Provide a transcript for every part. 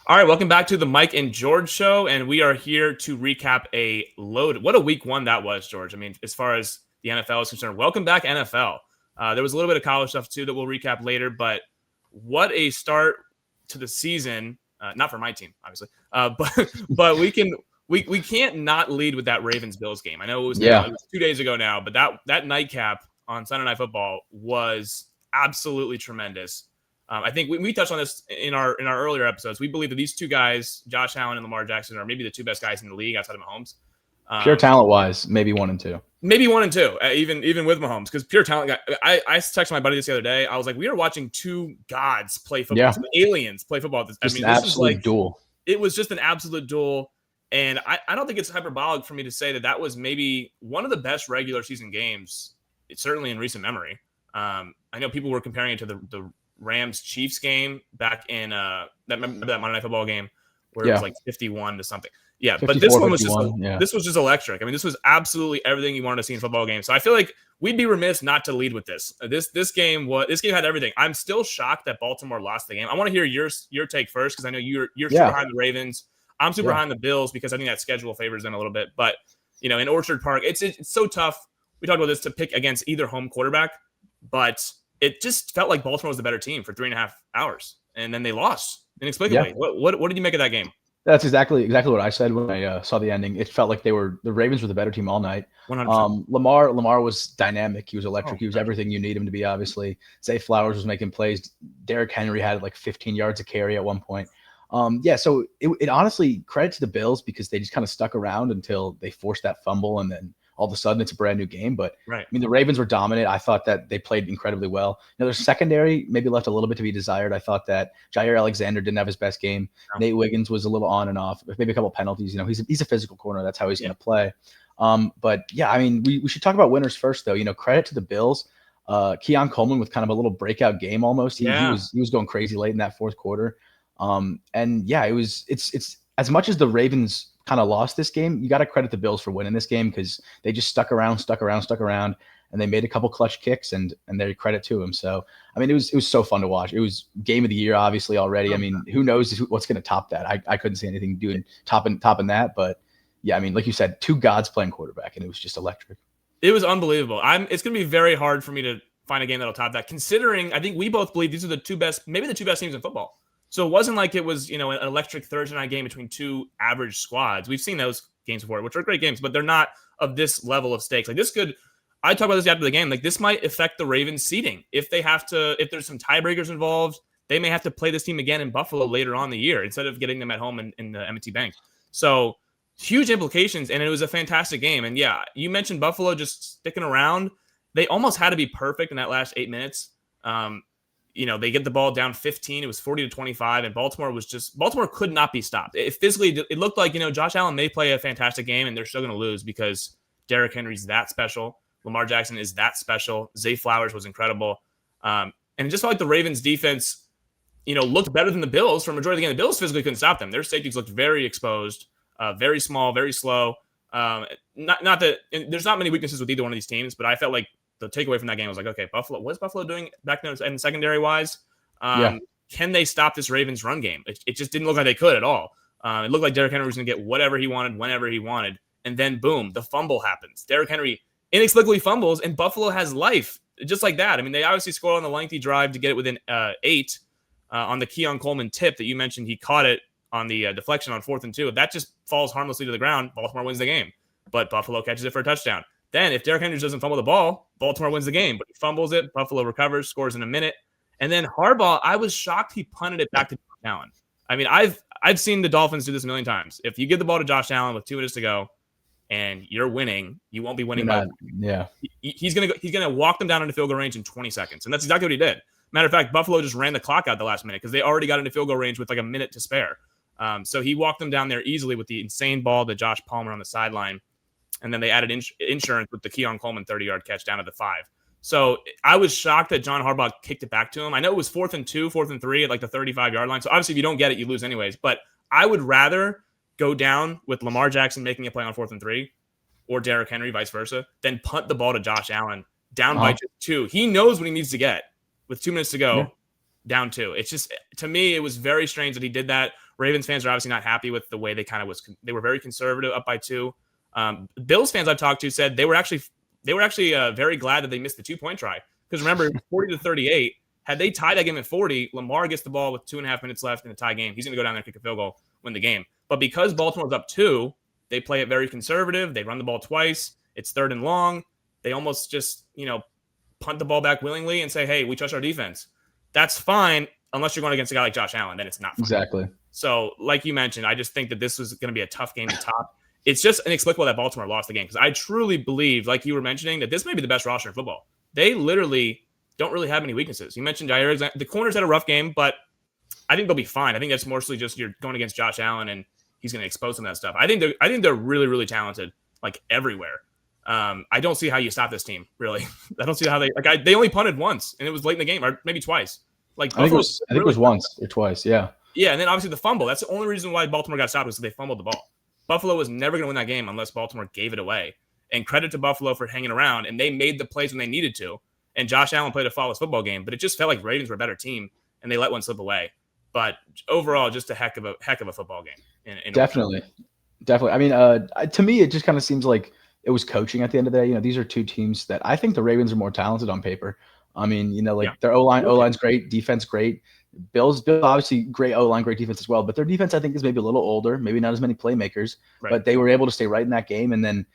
All right, welcome back to the Mike and George show, and we are here to recap a load. What a week one that was, George. I mean, as far as the NFL is concerned, welcome back, NFL. There was a little bit of college stuff too that we'll recap later, but what a start to the season. Not for my team, obviously, but we can't not lead with that Ravens Bills game. I know it was 2 days ago now, but that nightcap on Sunday Night Football was absolutely tremendous. I think we touched on this in our earlier episodes. We believe that these two guys, Josh Allen and Lamar Jackson, are maybe the two best guys in the league outside of Mahomes. Pure talent wise, maybe 1 and 2. Maybe 1 and 2, even with Mahomes, because pure talent. I texted my buddy this the other day. I was like, we are watching two gods play football, two aliens play football. Just an absolute duel. It was just an absolute duel. And I don't think it's hyperbolic for me to say that was maybe one of the best regular season games, certainly in recent memory. I know people were comparing it to the Rams-Chiefs game back in that Monday Night Football game where it was like 51 to something. Yeah, but this one was this was just electric. I mean, this was absolutely everything you wanted to see in a football game. So I feel like we'd be remiss not to lead with this. This game had everything. I'm still shocked that Baltimore lost the game. I want to hear your take first because I know you're super behind the Ravens. I'm super behind the Bills because I think that schedule favors them a little bit. But in Orchard Park, it's so tough. We talked about this to pick against either home quarterback, but it just felt like Baltimore was the better team for 3.5 hours, and then they lost inexplicably. Yeah. What did you make of that game? That's exactly what I said when I saw the ending. It felt like the Ravens were the better team all night. 100%. Lamar was dynamic. He was electric. He was everything you need him to be. Obviously, Zay Flowers was making plays. Derrick Henry had like 15 yards of carry at one point. So it honestly, credit to the Bills because they just kind of stuck around until they forced that fumble, and then all of a sudden it's a brand new game. But I mean, the Ravens were dominant. I thought that they played incredibly well. Their secondary maybe left a little bit to be desired. I thought that Jair Alexander didn't have his best game. No. Nate Wiggins was a little on and off, maybe a couple penalties. He's a physical corner. That's how he's going to play. But yeah, I mean, we should talk about winners first though. Credit to the Bills. Keon Coleman with kind of a little breakout game almost. He was going crazy late in that fourth quarter. It's as much as the Ravens kind of lost this game, you got to credit the Bills for winning this game because they just stuck around, and they made a couple clutch kicks, and they credit to them. So, I mean, it was so fun to watch. It was game of the year, obviously, already. I mean, who knows what's going to top that? I couldn't see anything topping that, but yeah, I mean, like you said, two gods playing quarterback, and it was just electric. It was unbelievable. It's going to be very hard for me to find a game that'll top that, considering I think we both believe these are the two best teams in football. So it wasn't like it was, an electric Thursday night game between two average squads. We've seen those games before, which are great games, but they're not of this level of stakes. Like I talked about this after the game. Like this might affect the Ravens seeding. If there's some tiebreakers involved, they may have to play this team again in Buffalo later on in the year instead of getting them at home in the M&T Bank. So huge implications, and it was a fantastic game. And yeah, you mentioned Buffalo just sticking around. They almost had to be perfect in that last 8 minutes. They get the ball down 15. It was 40-25, and Baltimore could not be stopped. It looked like, Josh Allen may play a fantastic game, and they're still going to lose because Derrick Henry's that special. Lamar Jackson is that special. Zay Flowers was incredible. And it just felt like the Ravens defense, looked better than the Bills for a majority of the game. The Bills physically couldn't stop them. Their safeties looked very exposed, very small, very slow. Not that there's not many weaknesses with either one of these teams, but I felt like the takeaway from that game was like, okay, what's Buffalo doing back then in secondary wise? Can they stop this Ravens run game? It just didn't look like they could at all. It looked like Derrick Henry was going to get whatever he wanted, whenever he wanted. And then boom, the fumble happens. Derrick Henry inexplicably fumbles and Buffalo has life just like that. I mean, they obviously scored on the lengthy drive to get it within 8 on the Keon Coleman tip that you mentioned. He caught it on the deflection on 4th and 2. If that just falls harmlessly to the ground, Baltimore wins the game. But Buffalo catches it for a touchdown. Then if Derrick Henry doesn't fumble the ball, Baltimore wins the game. But he fumbles it, Buffalo recovers, scores in a minute. And then Harbaugh, I was shocked he punted it back to Josh Allen. I mean, I've seen the Dolphins do this a million times. If you give the ball to Josh Allen with 2 minutes to go and you're winning, you won't be winning. He's gonna walk them down into field goal range in 20 seconds. And that's exactly what he did. Matter of fact, Buffalo just ran the clock out the last minute because they already got into field goal range with like a minute to spare. So he walked them down there easily with the insane ball to Josh Palmer on the sideline. And then they added insurance with the Keon Coleman 30-yard catch down to the 5. So I was shocked that John Harbaugh kicked it back to him. I know it was 4th and 2, 4th and 3 at like the 35-yard line. So obviously if you don't get it, you lose anyways. But I would rather go down with Lamar Jackson making a play on 4th and 3 or Derrick Henry, vice versa, than punt the ball to Josh Allen down by just 2. He knows what he needs to get with 2 minutes to go, down 2. It's just, to me, it was very strange that he did that. Ravens fans are obviously not happy with the way they were very conservative, up by 2. Bills fans I've talked to said they were actually very glad that they missed the 2-point try, because remember, 40-38. Had they tied that game at 40, Lamar gets the ball with 2.5 minutes left in the tie game. He's going to go down there and kick a field goal, win the game. But because Baltimore's up 2, they play it very conservative. They run the ball twice. It's 3rd and long. They almost just, punt the ball back willingly and say, hey, we trust our defense. That's fine unless you're going against a guy like Josh Allen. Then it's not fine. Exactly. So, like you mentioned, I just think that this was going to be a tough game to top. It's just inexplicable that Baltimore lost the game, because I truly believe, like you were mentioning, that this may be the best roster in football. They literally don't really have any weaknesses. You mentioned Jair. The corners had a rough game, but I think they'll be fine. I think that's mostly just you're going against Josh Allen, and he's going to expose some of that stuff. I think they're really, really talented, like everywhere. I don't see how you stop this team, really. I don't see how they only punted once, and it was late in the game, or maybe twice. I think it was once or twice, yeah. Yeah, and then obviously the fumble. That's the only reason why Baltimore got stopped, was they fumbled the ball. Buffalo was never going to win that game unless Baltimore gave it away. And credit to Buffalo for hanging around, and they made the plays when they needed to. And Josh Allen played a flawless football game, but it just felt like Ravens were a better team, and they let one slip away. But overall, just a heck of a football game. Definitely. I mean, to me, it just kind of seems like it was coaching at the end of the day. These are two teams that I think the Ravens are more talented on paper. I mean, their O-line's great, defense great. Bills obviously great O-line, great defense as well. But their defense, I think, is maybe a little older, maybe not as many playmakers. Right. But they were able to stay right in that game. And then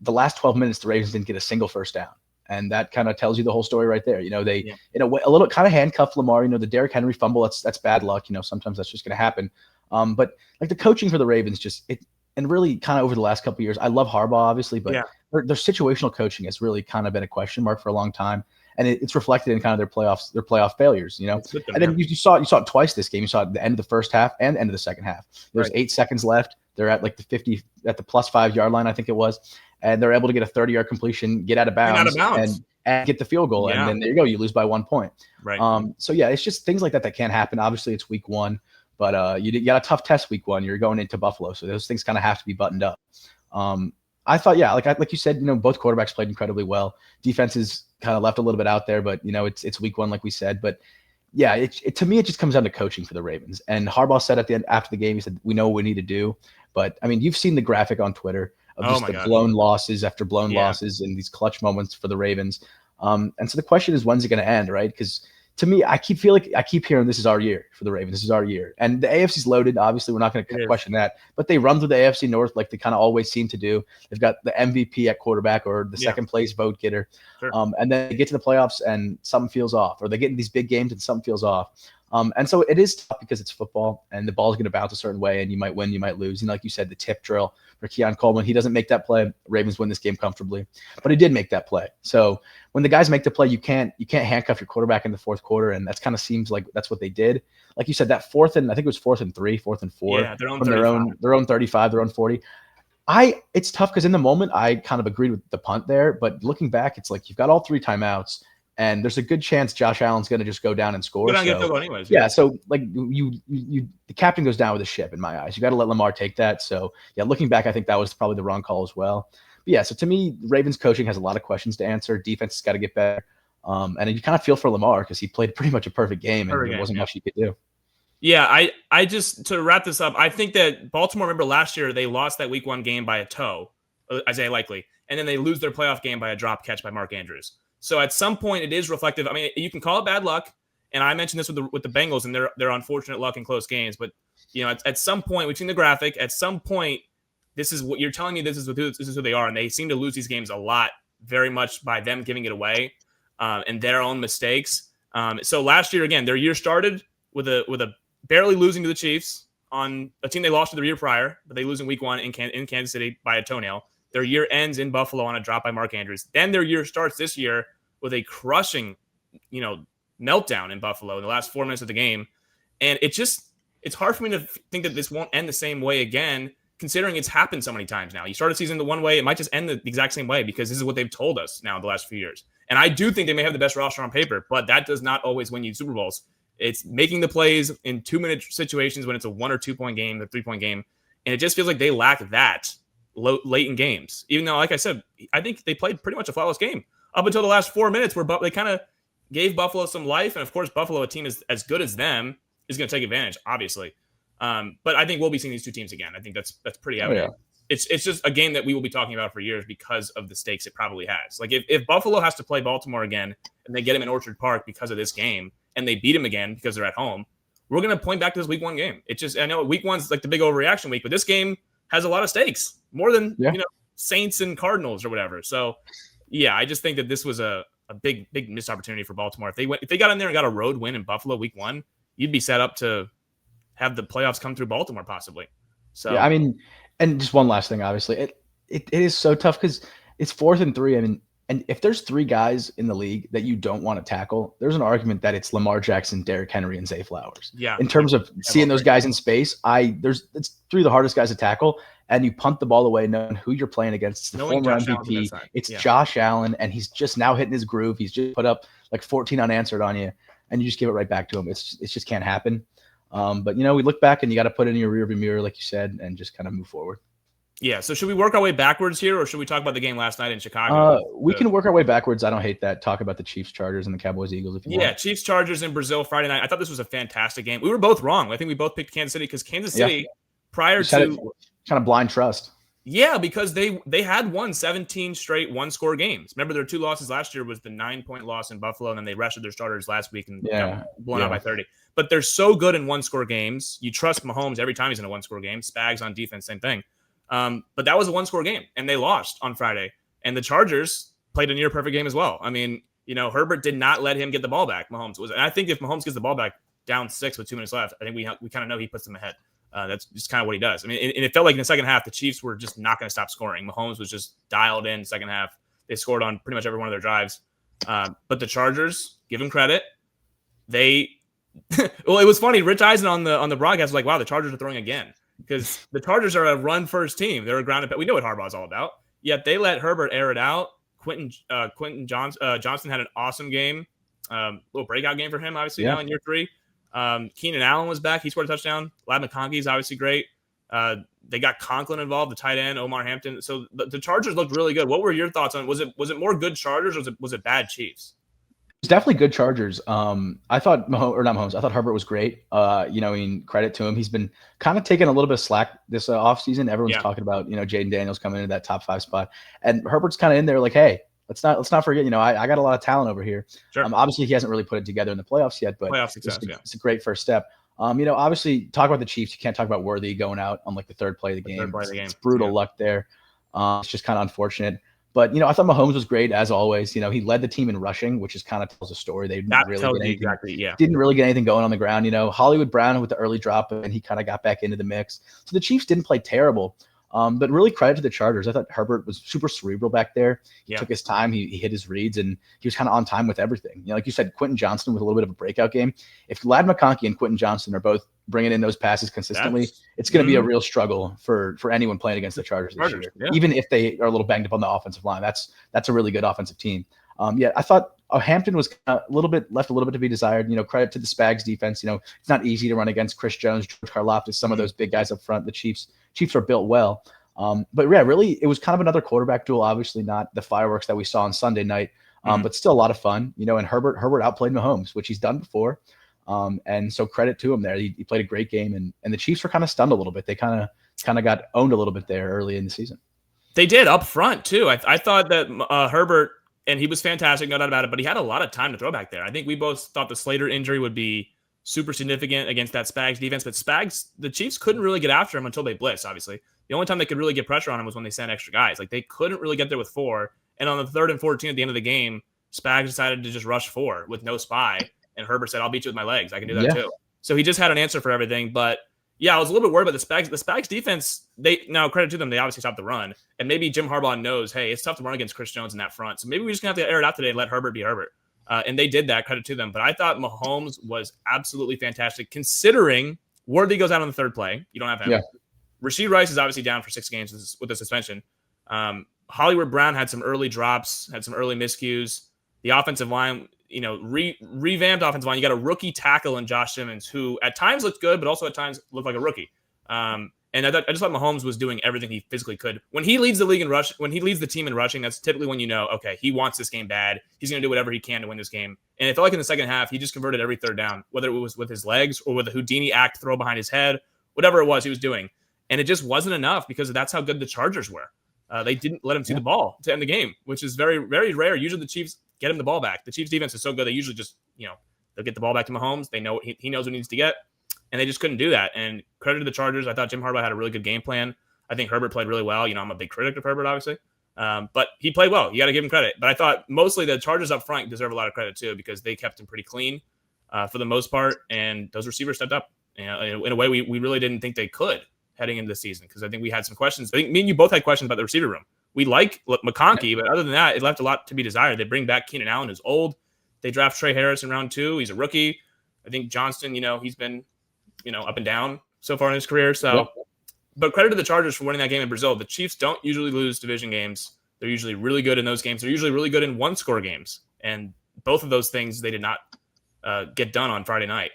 the last 12 minutes, the Ravens didn't get a single first down. And that kind of tells you the whole story right there. They in a way, a little kind of handcuffed Lamar. The Derrick Henry fumble, that's bad luck. Sometimes that's just going to happen. But like the coaching for the Ravens, and really kind of over the last couple of years, I love Harbaugh obviously, but their situational coaching has really kind of been a question mark for a long time, and it's reflected in kind of their playoff failures. And then you saw it twice this game. You saw it at the end of the first half and end of the second half. There's 8 seconds left. They're at like the 50 at the +5 yard line, I think it was. And they're able to get a 30-yard completion, get out of bounds, and get the field goal. Yeah. And then there you go. You lose by 1 point. Right. So, yeah, it's just things like that can happen. Obviously, it's week 1. But you got a tough test week 1. You're going into Buffalo. So those things kind of have to be buttoned up. I thought, like you said, both quarterbacks played incredibly well. Defenses kind of left a little bit out there. But, it's week 1, like we said. But, yeah, to me, it just comes down to coaching for the Ravens. And Harbaugh said at the end, after the game, he said, we know what we need to do. But, I mean, you've seen the graphic on Twitter of just the blown losses after blown losses and these clutch moments for the Ravens. And so the question is, when's it going to end, right? Because to me, I keep hearing this is our year for the Ravens. This is our year. And the AFC's loaded. Obviously, we're not going to question that. But they run through the AFC North like they kind of always seem to do. They've got the MVP at quarterback or the second place vote getter. Sure. And then they get to the playoffs and something feels off. Or they get in these big games and something feels off. And so it is tough because it's football and the ball's going to bounce a certain way and you might win, you might lose. And like you said, the tip drill for Keon Coleman, he doesn't make that play. Ravens win this game comfortably, but he did make that play. So when the guys make the play, you can't handcuff your quarterback in the fourth quarter. And that's kind of seems like that's what they did. Like you said, that I think it was 4th and 3, 4th and 4 from their own 35, their own 40. It's tough because in the moment I kind of agreed with the punt there, but looking back, it's like you've got all 3 timeouts. And there's a good chance Josh Allen's going to just go down and score. So like the captain goes down with the ship in my eyes. You got to let Lamar take that. So yeah, looking back, I think that was probably the wrong call as well. But yeah, so to me, Ravens coaching has a lot of questions to answer. Defense has got to get better. And you kind of feel for Lamar because he played pretty much a perfect game and there wasn't much he could do. Yeah, I just, to wrap this up, I think that Baltimore, remember last year, they lost that week 1 game by a toe, Isaiah Likely, and then they lose their playoff game by a drop catch by Mark Andrews. So at some point, it is reflective. I mean, you can call it bad luck, and I mentioned this with the Bengals and their unfortunate luck in close games. But at some point, we've seen the graphic. At some point, this is what you're telling me. This is who they are, and they seem to lose these games a lot, very much by them giving it away and their own mistakes. So last year, again, their year started with a barely losing to the Chiefs on a team they lost to the year prior, but they lose in week 1 in Kansas City by a toenail. Their year ends in Buffalo on a drop by Mark Andrews. Then their year starts this year with a crushing, meltdown in Buffalo in the last 4 minutes of the game. And it's hard for me to think that this won't end the same way again, considering it's happened so many times now. You start a season the one way, it might just end the exact same way because this is what they've told us now the last few years. And I do think they may have the best roster on paper, but that does not always win you Super Bowls. It's making the plays in 2-minute situations when it's a 1 or 2 point game, a 3-point game. And it just feels like they lack that late in games, even though, like I said, I think they played pretty much a flawless game up until the last 4 minutes where they kind of gave Buffalo some life. And of course, Buffalo, a team as good as them, is going to take advantage, obviously. But I think we'll be seeing these two teams again. I think that's pretty Oh, evident. yeah. It's just a game that we will be talking about for years because of the stakes it probably has. Like if Buffalo has to play Baltimore again and they get him in Orchard Park because of this game and they beat him again because they're at home, we're going to point back to this week 1 game. It just, I know week 1's like the big overreaction week, but this game has a lot of stakes, more than, Saints and Cardinals or whatever. So yeah, I just think that this was a big missed opportunity for Baltimore. If they got in there and got a road win in Buffalo week 1, you'd be set up to have the playoffs come through Baltimore possibly. So yeah, I mean, and just one last thing, obviously, it is so tough because it's 4th and 3. I mean, and if there's 3 guys in the league that you don't want to tackle, there's an argument that it's Lamar Jackson, Derrick Henry, and Zay Flowers. Yeah. In terms of seeing those guys in space, it's 3 of the hardest guys to tackle, and you punt the ball away knowing who you're playing against. It's the former MVP. It's Josh Allen, and he's just now hitting his groove. He's just put up like 14 unanswered on you, and you just give it right back to him. It just can't happen. But we look back and you got to put it in your rearview mirror, like you said, and just kind of move forward. Yeah. So should we work our way backwards here, or should we talk about the game last night in Chicago? We can work our way backwards. I don't hate that. Talk about the Chiefs, Chargers, and the Cowboys, Eagles. If you want. Chiefs, Chargers in Brazil Friday night. I thought this was a fantastic game. We were both wrong. I think we both picked Kansas City because Kansas City prior to kind of blind trust. Yeah, because they had won 17 straight 1-score games. Remember, their 2 losses last year was the 9-point loss in Buffalo, and then they rested their starters last week and got blown out by 30. But they're so good in 1-score games. You trust Mahomes every time he's in a 1-score game. Spags on defense, same thing. But that was a 1-score game, and they lost on Friday. And the Chargers played a near-perfect game as well. I mean, Herbert did not let him get the ball back. Mahomes was, and I think if Mahomes gets the ball back down 6 with 2 minutes left, I think we kind of know he puts them ahead. That's just kind of what he does. I mean, and it felt like in the second half, the Chiefs were just not going to stop scoring. Mahomes was just dialed in second half. They scored on pretty much every one of their drives. But the Chargers, give them credit. Well, it was funny. Rich Eisen on the broadcast was like, wow, the Chargers are throwing again. Because the Chargers are a run-first team. They're a ground. We know what Harbaugh's all about. Yet they let Herbert air it out. Quentin Johnson had an awesome game. Little breakout game for him, obviously, now in year 3. Keenan Allen was back. He scored a touchdown. Lad McConkey is obviously great. They got Conklin involved, the tight end, Omar Hampton. So the Chargers looked really good. What were your thoughts on? Was it more good Chargers or was it bad Chiefs? It's definitely good Chargers. I thought I thought Herbert was great. Credit to him. He's been kind of taking a little bit of slack this offseason. Everyone's talking about, Jaden Daniels coming into that top 5 spot. And Herbert's kind of in there like, hey, let's not forget, I got a lot of talent over here. Sure. Obviously he hasn't really put it together in the playoffs yet, but it's a great first step. Obviously talk about the Chiefs. You can't talk about Worthy going out on like the third play of the game. It's brutal luck there. It's just kind of unfortunate. But, I thought Mahomes was great as always. He led the team in rushing, which is kind of tells a story. They didn't really get anything going on the ground. Hollywood Brown with the early drop, and he kind of got back into the mix. So the Chiefs didn't play terrible. But really credit to the Chargers. I thought Herbert was super cerebral back there. He took his time. He hit his reads, and he was kind of on time with everything. Like you said, Quentin Johnston with a little bit of a breakout game. If Lad McConkey and Quentin Johnston are both bringing in those passes consistently, it's going to be a real struggle for anyone playing against the Chargers this year. Yeah. Even if they are a little banged up on the offensive line, that's a really good offensive team. I thought Hampton was left a little bit to be desired. Credit to the Spags defense. It's not easy to run against Chris Jones, George Karlaftis, some of those big guys up front. The Chiefs are built well. Really, it was kind of another quarterback duel. Obviously, not the fireworks that we saw on Sunday night, but still a lot of fun. And Herbert outplayed Mahomes, which he's done before. And so credit to him there. He played a great game, and the Chiefs were kind of stunned a little bit. They kind of got owned a little bit there early in the season. They did up front too. I thought that Herbert, and he was fantastic, no doubt about it, but he had a lot of time to throw back there. I think we both thought the Slater injury would be super significant against that Spags defense, but the Chiefs couldn't really get after him until they blitzed, obviously. The only time they could really get pressure on him was when they sent extra guys. Like, they couldn't really get there with 4. And on the 3rd and 14 at the end of the game, Spags decided to just rush 4 with no spy. And Herbert said, I'll beat you with my legs. I can do that too. So he just had an answer for everything. But yeah, I was a little bit worried about the Spags. The Spags defense, now credit to them, they obviously stopped the run. And maybe Jim Harbaugh knows, hey, it's tough to run against Chris Jones in that front. So maybe we're just going to have to air it out today and let Herbert be Herbert. And they did that, credit to them. But I thought Mahomes was absolutely fantastic, considering Worthy goes out on the 3rd play. You don't have him. Yeah. Rashee Rice is obviously down for 6 games with a suspension. Hollywood Brown had some early drops, had some early miscues. The offensive line, revamped offensive line. You got a rookie tackle in Josh Simmons, who at times looked good, but also at times looked like a rookie. And I just thought Mahomes was doing everything he physically could. When he leads the league in rush, when he leads the team in rushing, that's typically when okay, he wants this game bad. He's going to do whatever he can to win this game. And it felt like in the second half, he just converted every 3rd down, whether it was with his legs or with a Houdini act throw behind his head. whatever it was he was doing. And it just wasn't enough because that's how good the Chargers were. They didn't let him see the ball to end the game, which is very, very rare. Usually the Chiefs get him the ball back. The Chiefs defense is so good. They usually just, they'll get the ball back to Mahomes. They know he knows what he needs to get. And they just couldn't do that. And credit to the Chargers. I thought Jim Harbaugh had a really good game plan. I think Herbert played really well. I'm a big critic of Herbert, obviously. But he played well. You got to give him credit. But I thought mostly the Chargers up front deserve a lot of credit too, because they kept him pretty clean for the most part. And those receivers stepped up in a way we really didn't think they could heading into the season, because I think we had some questions. I think me and you both had questions about the receiver room. We like McConkey, but other than that, it left a lot to be desired. They bring back Keenan Allen, who's old. They draft Trey Harris in round 2. He's a rookie. I think Johnston, he's been, up and down so far in his career. So, But credit to the Chargers for winning that game in Brazil. The Chiefs don't usually lose division games. They're usually really good in those games. They're usually really good in one-score games. And both of those things they did not get done on Friday night.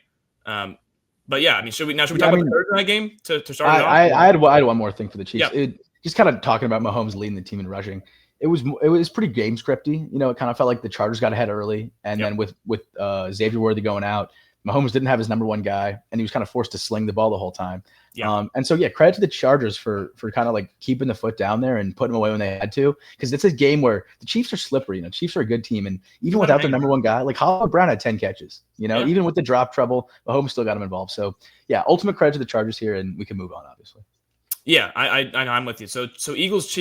But yeah, should we talk about the Thursday night game to start it off? I had one more thing for the Chiefs. Yeah. Just kind of talking about Mahomes leading the team in rushing. It was pretty game scripty. It kind of felt like the Chargers got ahead early, and then with Xavier Worthy going out, Mahomes didn't have his number one guy, and he was kind of forced to sling the ball the whole time. Yeah. And so credit to the Chargers for kind of like keeping the foot down there and putting them away when they had to, because it's a game where the Chiefs are slippery. Chiefs are a good team, and even without their number one guy, like Hollywood Brown had 10 catches. Even with the drop trouble, Mahomes still got him involved. So ultimate credit to the Chargers here, and we can move on, obviously. Yeah, I know, I'm with you. So Eagles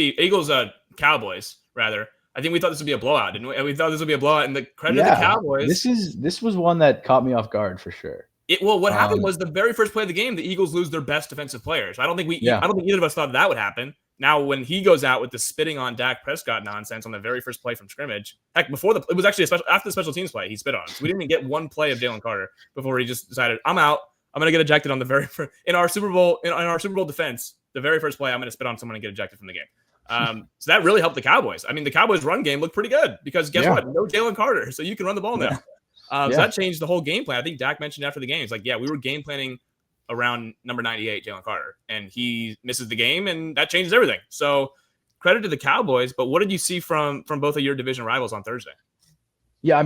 Cowboys rather. I think we thought this would be a blowout, didn't we? We thought this would be a blowout, and the credit to the Cowboys. This was one that caught me off guard for sure. What happened was the very first play of the game, the Eagles lose their best defensive players. I don't think either of us thought that would happen. Now, when he goes out with the spitting on Dak Prescott nonsense on the very first play from scrimmage, heck, it was actually after the special teams play, he spit on us. We didn't even get one play of Jalen Carter before he just decided, I'm out. I'm going to get ejected on the very first, in our Super Bowl defense. The very first play, I'm going to spit on someone and get ejected from the game. So that really helped the Cowboys. The Cowboys' run game looked pretty good because guess what? No Jalen Carter, so you can run the ball now. So that changed the whole game plan. I think Dak mentioned after the game, it's like, we were game planning around number 98, Jalen Carter, and he misses the game, and that changes everything. So credit to the Cowboys, but what did you see from both of your division rivals on Thursday? Yeah,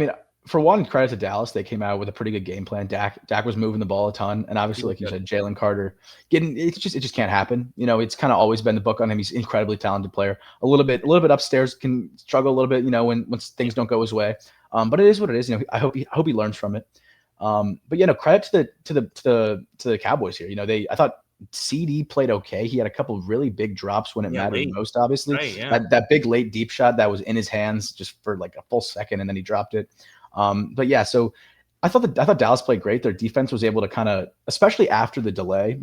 for one, credit to Dallas. They came out with a pretty good game plan. Dak was moving the ball a ton, and obviously, like you said, Jalen Carter it just can't happen. It's kind of always been the book on him. He's an incredibly talented player. A little bit upstairs, can struggle a little bit, when things don't go his way. But it is what it is. I hope he learns from it. But credit to the Cowboys here. I thought CD played okay. He had a couple of really big drops when it mattered most, obviously. Right, that big late deep shot that was in his hands just for like a full second, and then he dropped it. So I thought Dallas played great. Their defense was able to kind of, especially after the delay.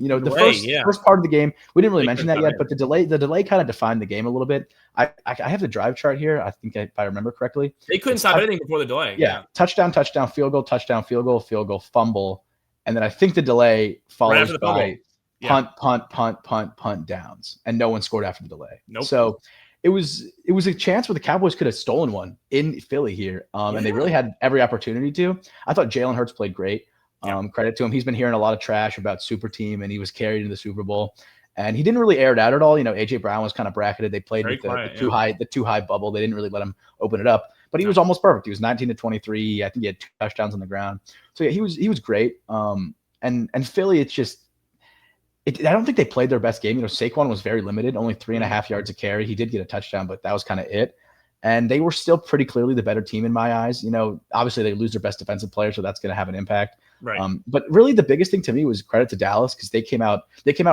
First part of the game, we didn't really mention that yet, but the delay kind of defined the game a little bit. I have the drive chart here. I think if I remember correctly, they couldn't stop anything before the delay. Yeah, touchdown, field goal, touchdown, field goal, fumble, and then I think the delay follows by punt downs, and no one scored after the delay. Nope. So it was a chance where the Cowboys could have stolen one in Philly here, and they really had every opportunity to. I thought Jalen Hurts played great. Credit to him. He's been hearing a lot of trash about super team, and he was carried into the Super Bowl. And he didn't really air it out at all. AJ Brown was kind of bracketed. They played with the too high bubble. They didn't really let him open it up. But he was almost perfect. He was 19 to 23. I think he had 2 touchdowns on the ground. So he was great. And Philly, I don't think they played their best game. Saquon was very limited, only 3.5 yards a carry. He did get a touchdown, but that was kind of it. And they were still pretty clearly the better team in my eyes. Obviously they lose their best defensive player, so that's going to have an impact. Right. But really the biggest thing to me was credit to Dallas, because they came out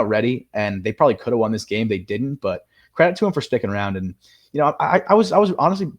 ready, and they probably could have won this game. They didn't, but credit to them for sticking around. And I was honestly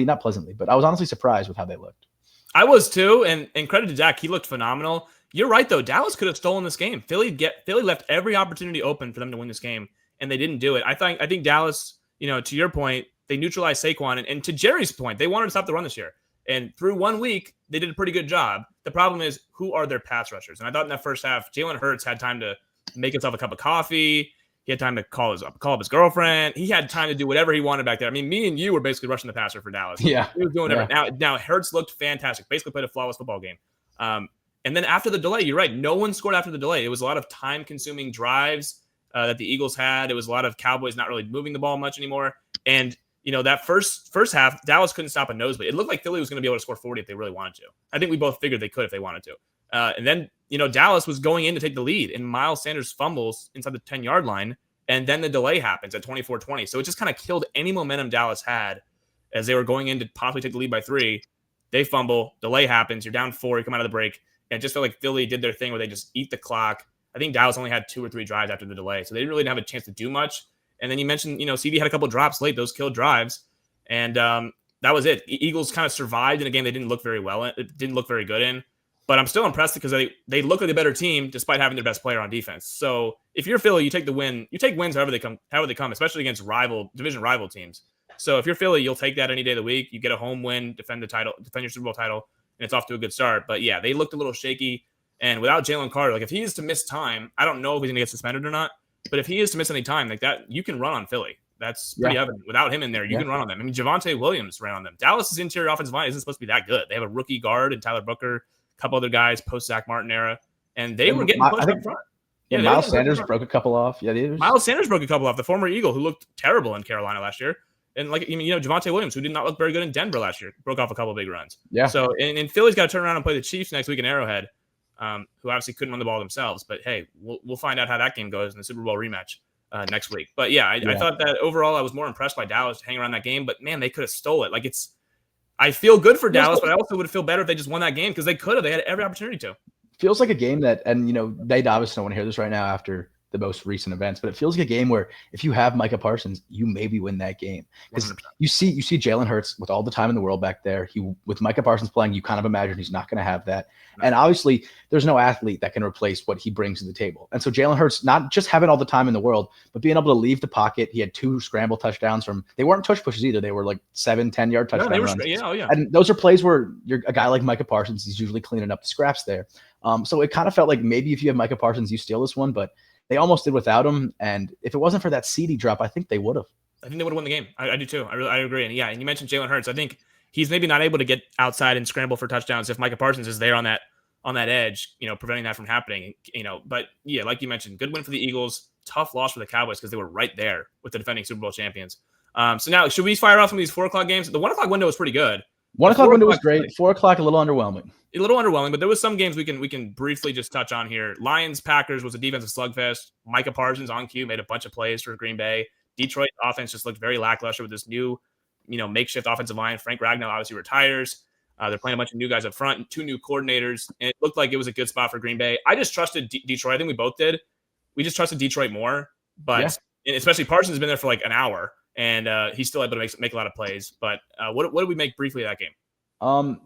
not pleasantly, but I was honestly surprised with how they looked. I was too, and credit to Dak. He looked phenomenal. You're right though. Dallas could have stolen this game. Philly left every opportunity open for them to win this game, and they didn't do it. I think Dallas, to your point, they neutralized Saquon, and to Jerry's point, they wanted to stop the run this year. And through 1 week, they did a pretty good job. The problem is, who are their pass rushers? And I thought in that first half, Jalen Hurts had time to make himself a cup of coffee. He had time to call up his girlfriend. He had time to do whatever he wanted back there. Me and you were basically rushing the passer for Dallas. Yeah. He was doing whatever. Now Hurts looked fantastic. Basically played a flawless football game. And then after the delay, you're right. No one scored after the delay. It was a lot of time-consuming drives that the Eagles had. It was a lot of Cowboys not really moving the ball much anymore. And that first half, Dallas couldn't stop a nosebleed. It looked like Philly was going to be able to score 40 if they really wanted to. I think we both figured they could if they wanted to. And then, Dallas was going in to take the lead, and Miles Sanders fumbles inside the 10-yard line, and then the delay happens at 24-20. So it just kind of killed any momentum Dallas had as they were going in to possibly take the lead by 3. They fumble, delay happens, you're down 4, you come out of the break, and it just felt like Philly did their thing where they just eat the clock. I think Dallas only had 2 or 3 drives after the delay, so they really didn't have a chance to do much. And then you mentioned, CD had a couple drops late, those killed drives, and that was it. Eagles kind of survived in a game they didn't look very well in. It didn't look very good in. But I'm still impressed because they look like a better team despite having their best player on defense. So if you're Philly, you take the win. You take wins however they come, especially against division rival teams. So if you're Philly, you'll take that any day of the week. You get a home win, defend your Super Bowl title, and it's off to a good start. But yeah, they looked a little shaky. And without Jalen Carter, like if he is to miss time, I don't know if he's gonna get suspended or not. But if he is to miss any time, like that, you can run on Philly. That's pretty evident. Without him in there, you can run on them. I mean, Javonte Williams ran on them. Dallas's interior offensive line isn't supposed to be that good. They have a rookie guard and Tyler Booker, couple other guys post Zach Martin era, and they were getting pushed up front. Yeah, Miles Sanders broke a couple off. Yeah, Miles Sanders broke a couple off. The former Eagle who looked terrible in Carolina last year, and Javonte Williams, who did not look very good in Denver last year, broke off a couple of big runs. Yeah. So and Philly's got to turn around and play the Chiefs next week in Arrowhead, who obviously couldn't run the ball themselves. But hey, we'll find out how that game goes in the Super Bowl rematch next week. But yeah, I thought that overall I was more impressed by Dallas to hang around that game. But man, they could have stole it. I feel good for Dallas, but I also would feel better if they just won that game because they could have. They had every opportunity to. Feels like a game that, and they obviously don't want to hear this right now after the most recent events, but it feels like a game where if you have Micah Parsons, you maybe win that game. Because you see Jalen Hurts with all the time in the world back there. With Micah Parsons playing, you kind of imagine he's not going to have that. No. And obviously, there's no athlete that can replace what he brings to the table. And so Jalen Hurts, not just having all the time in the world, but being able to leave the pocket. He had 2 scramble touchdowns they weren't tush pushes either. They were like 7-10 yard touchdown runs. And those are plays where you're a guy like Micah Parsons, he's usually cleaning up the scraps there. So it kind of felt like maybe if you have Micah Parsons, you steal this one, but they almost did without him. And if it wasn't for that CD drop, I think they would have. I think they would have won the game. I do too. I agree. And and you mentioned Jalen Hurts. I think he's maybe not able to get outside and scramble for touchdowns if Micah Parsons is there on that edge, preventing that from happening. But yeah, like you mentioned, good win for the Eagles. Tough loss for the Cowboys because they were right there with the defending Super Bowl champions. So now, should we fire off some of these 4 o'clock games? The 1 o'clock window was pretty good. 1 o'clock window was great. 4 o'clock a little underwhelming. But there was some games we can briefly just touch on here. Lions-Packers was a defensive slugfest. Micah Parsons on cue made a bunch of plays for Green Bay. Detroit offense just looked very lackluster with this new, makeshift offensive line. Frank Ragnow obviously retires. They're playing a bunch of new guys up front and 2 new coordinators. And it looked like it was a good spot for Green Bay. I just trusted Detroit. I think we both did. We just trusted Detroit more. But and especially Parsons has been there for like an hour. And he's still able to make a lot of plays. But what did we make briefly of that game?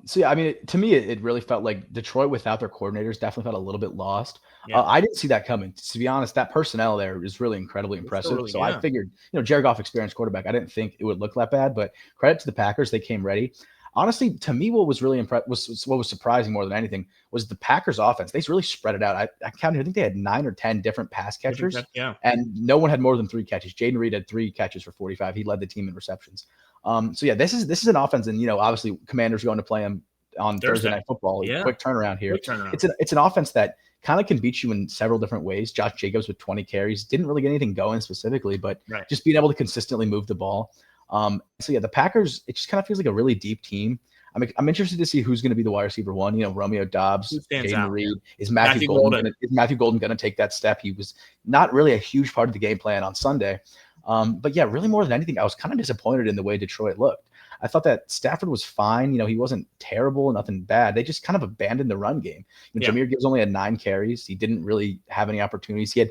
So yeah, I mean, to me, it really felt like Detroit without their coordinators definitely felt a little bit lost. Yeah. I didn't see that coming. To be honest, that personnel there is really incredibly impressive. I figured, Jared Goff, experienced quarterback, I didn't think it would look that bad, but credit to the Packers. They came ready. Honestly, to me, what was really what was surprising more than anything was the Packers offense. They really spread it out. I counted, I think they had 9 or 10 different pass catchers, and no one had more than 3 catches. Jaden Reed had 3 catches for 45. He led the team in receptions. So yeah, this is an offense, and obviously Commanders going to play them on Thursday Night Football. Yeah. Quick turnaround here. It's an offense that kind of can beat you in several different ways. Josh Jacobs with 20 carries didn't really get anything going specifically, but just being able to consistently move the ball. So yeah, the Packers, it just kind of feels like a really deep team. I'm interested to see who's going to be the wide receiver 1. Romeo Doubs, Jaden Reed. Is Matthew Golden going to take that step? He was not really a huge part of the game plan on Sunday. But yeah, really more than anything, I was kind of disappointed in the way Detroit looked. I thought that Stafford was fine. He wasn't terrible, nothing bad. They just kind of abandoned the run game. Jahmyr Gibbs only had 9 carries. He didn't really have any opportunities. He had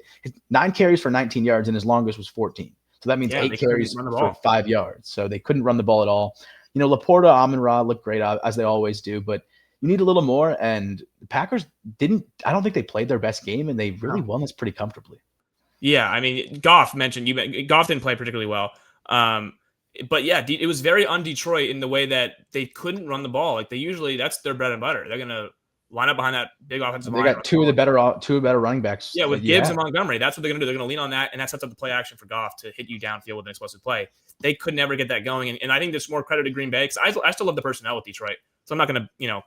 9 carries for 19 yards, and his longest was 14. So that means 8 carries for 5 yards. So they couldn't run the ball at all. Laporta, Amon-Ra looked great, as they always do, but you need a little more. And the Packers I don't think they played their best game, and they really won this pretty comfortably. Yeah, I mean, Goff didn't play particularly well. But yeah, it was very un-Detroit in the way that they couldn't run the ball. Like that's their bread and butter. They're going to line up behind that big offensive line. They got two better running backs. Yeah, with Gibbs and Montgomery. That's what they're going to do. They're going to lean on that, and that sets up the play action for Goff to hit you downfield with an explosive play. They could never get that going, and I think there's more credit to Green Bay because I still love the personnel with Detroit. So I'm not going to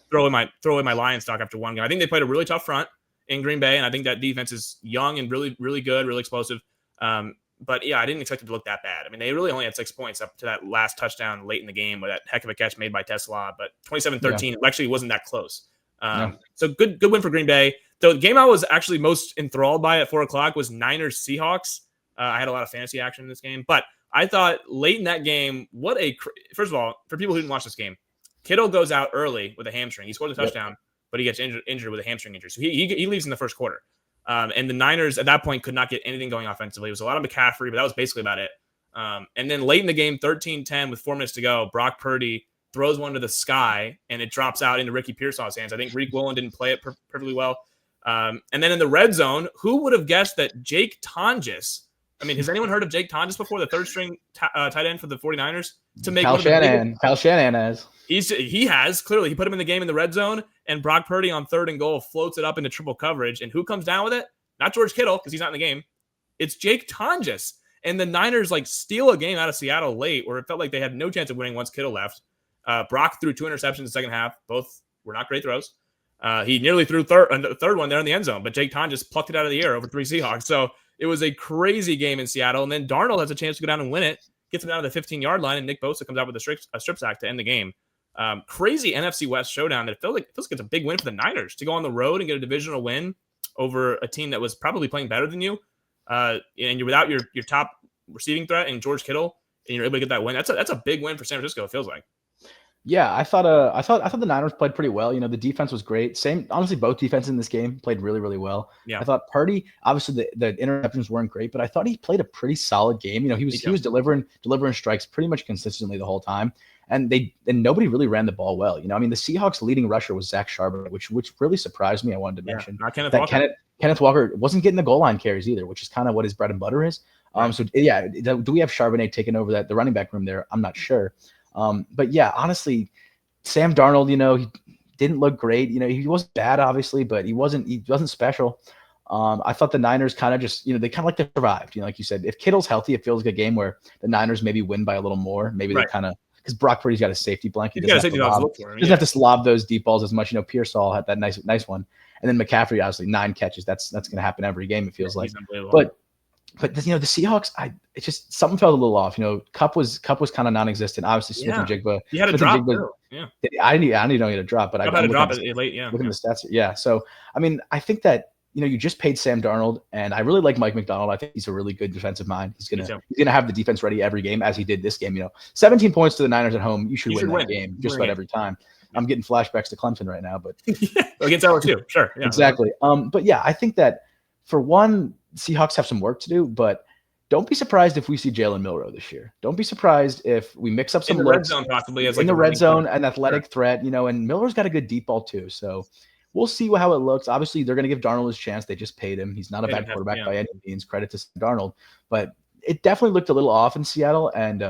throw away my Lions stock after one game. I think they played a really tough front in Green Bay, and I think that defense is young and really, really good, really explosive. But yeah, I didn't expect it to look that bad. I mean, they really only had 6 points up to that last touchdown late in the game with that heck of a catch made by Tesla. But 27-13 actually wasn't that close. So good win for Green Bay. The game I was actually most enthralled by at 4:00 was Niners Seahawks. I had a lot of fantasy action in this game, but I thought late in that game, first of all, for people who didn't watch this game, Kittle goes out early with a hamstring. He scores a touchdown, but he gets injured with a hamstring injury. So he leaves in the first quarter. And the Niners at that point could not get anything going offensively. It was a lot of McCaffrey, but that was basically about it. And then late in the game, 13-10 with 4 minutes to go, Brock Purdy throws one to the sky, and it drops out into Ricky Pearsall's hands. I think Reek Woolen didn't play it perfectly well. And then in the red zone, who would have guessed that Jake Tonjes, I mean, has anyone heard of Jake Tonjes before, the third-string tight end for the 49ers? To make Kyle Shanahan has. He has. Clearly, he put him in the game in the red zone, and Brock Purdy on 3rd and goal floats it up into triple coverage. And who comes down with it? Not George Kittle, because he's not in the game. It's Jake Tonjes. And the Niners steal a game out of Seattle late, where it felt like they had no chance of winning once Kittle left. Brock threw 2 interceptions in the second half. Both were not great throws. He nearly threw a third one there in the end zone, but Jake Tonjes plucked it out of the air over 3 Seahawks. So it was a crazy game in Seattle. And then Darnold has a chance to go down and win it, gets him down to the 15-yard line, and Nick Bosa comes out with a strip sack to end the game. Crazy NFC West showdown that it feels like it's a big win for the Niners to go on the road and get a divisional win over a team that was probably playing better than you. And you're without your top receiving threat and George Kittle, and you're able to get that win. That's a big win for San Francisco, it feels like. Yeah, I thought the Niners played pretty well. The defense was great. Honestly, both defenses in this game played really, really well. Yeah. I thought Purdy, obviously the interceptions weren't great, but I thought he played a pretty solid game. He was delivering strikes pretty much consistently the whole time. And nobody really ran the ball well. The Seahawks leading rusher was Zach Charbonnet, which really surprised me. I wanted to mention not Kenneth Walker. Kenneth Walker wasn't getting the goal line carries either, which is kind of what his bread and butter is. So yeah, do we have Charbonnet taking over the running back room there? I'm not sure. But yeah, honestly, Sam Darnold, he didn't look great. He wasn't bad, obviously, but he wasn't special. I thought the Niners kind of just, they kind of like they survived. Like you said, if Kittle's healthy, it feels like a game where the Niners maybe win by a little more. Maybe they kind of, because Brock Purdy's got a safety blanket. He doesn't have to slob those deep balls as much. Pearsall had that nice one. And then McCaffrey, obviously 9 catches. That's going to happen every game, it feels like. But the Seahawks, it just something felt a little off. Cup was kind of non-existent. Obviously, Smith and Jigba. He had a drop. I didn't know he had a drop, but I had a drop late. Yeah, looking at the stats. Yeah, so I think that you just paid Sam Darnold, and I really like Mike McDonald. I think he's a really good defensive mind. He's gonna have the defense ready every game, as he did this game. 17 points to the Niners at home. You should win that game just about every time. I'm getting flashbacks to Clemson right now, but against LSU, sure, yeah. Exactly. But yeah, I think that for one, Seahawks have some work to do, but don't be surprised if we see Jalen Milroe this year. Don't be surprised if we mix up some in the red zone, possibly as in the red zone, an athletic threat, and Miller's got a good deep ball too. So we'll see how it looks. Obviously, they're going to give Darnold his chance. They just paid him. He's not a bad quarterback by any means. Credit to Darnold, but it definitely looked a little off in Seattle, and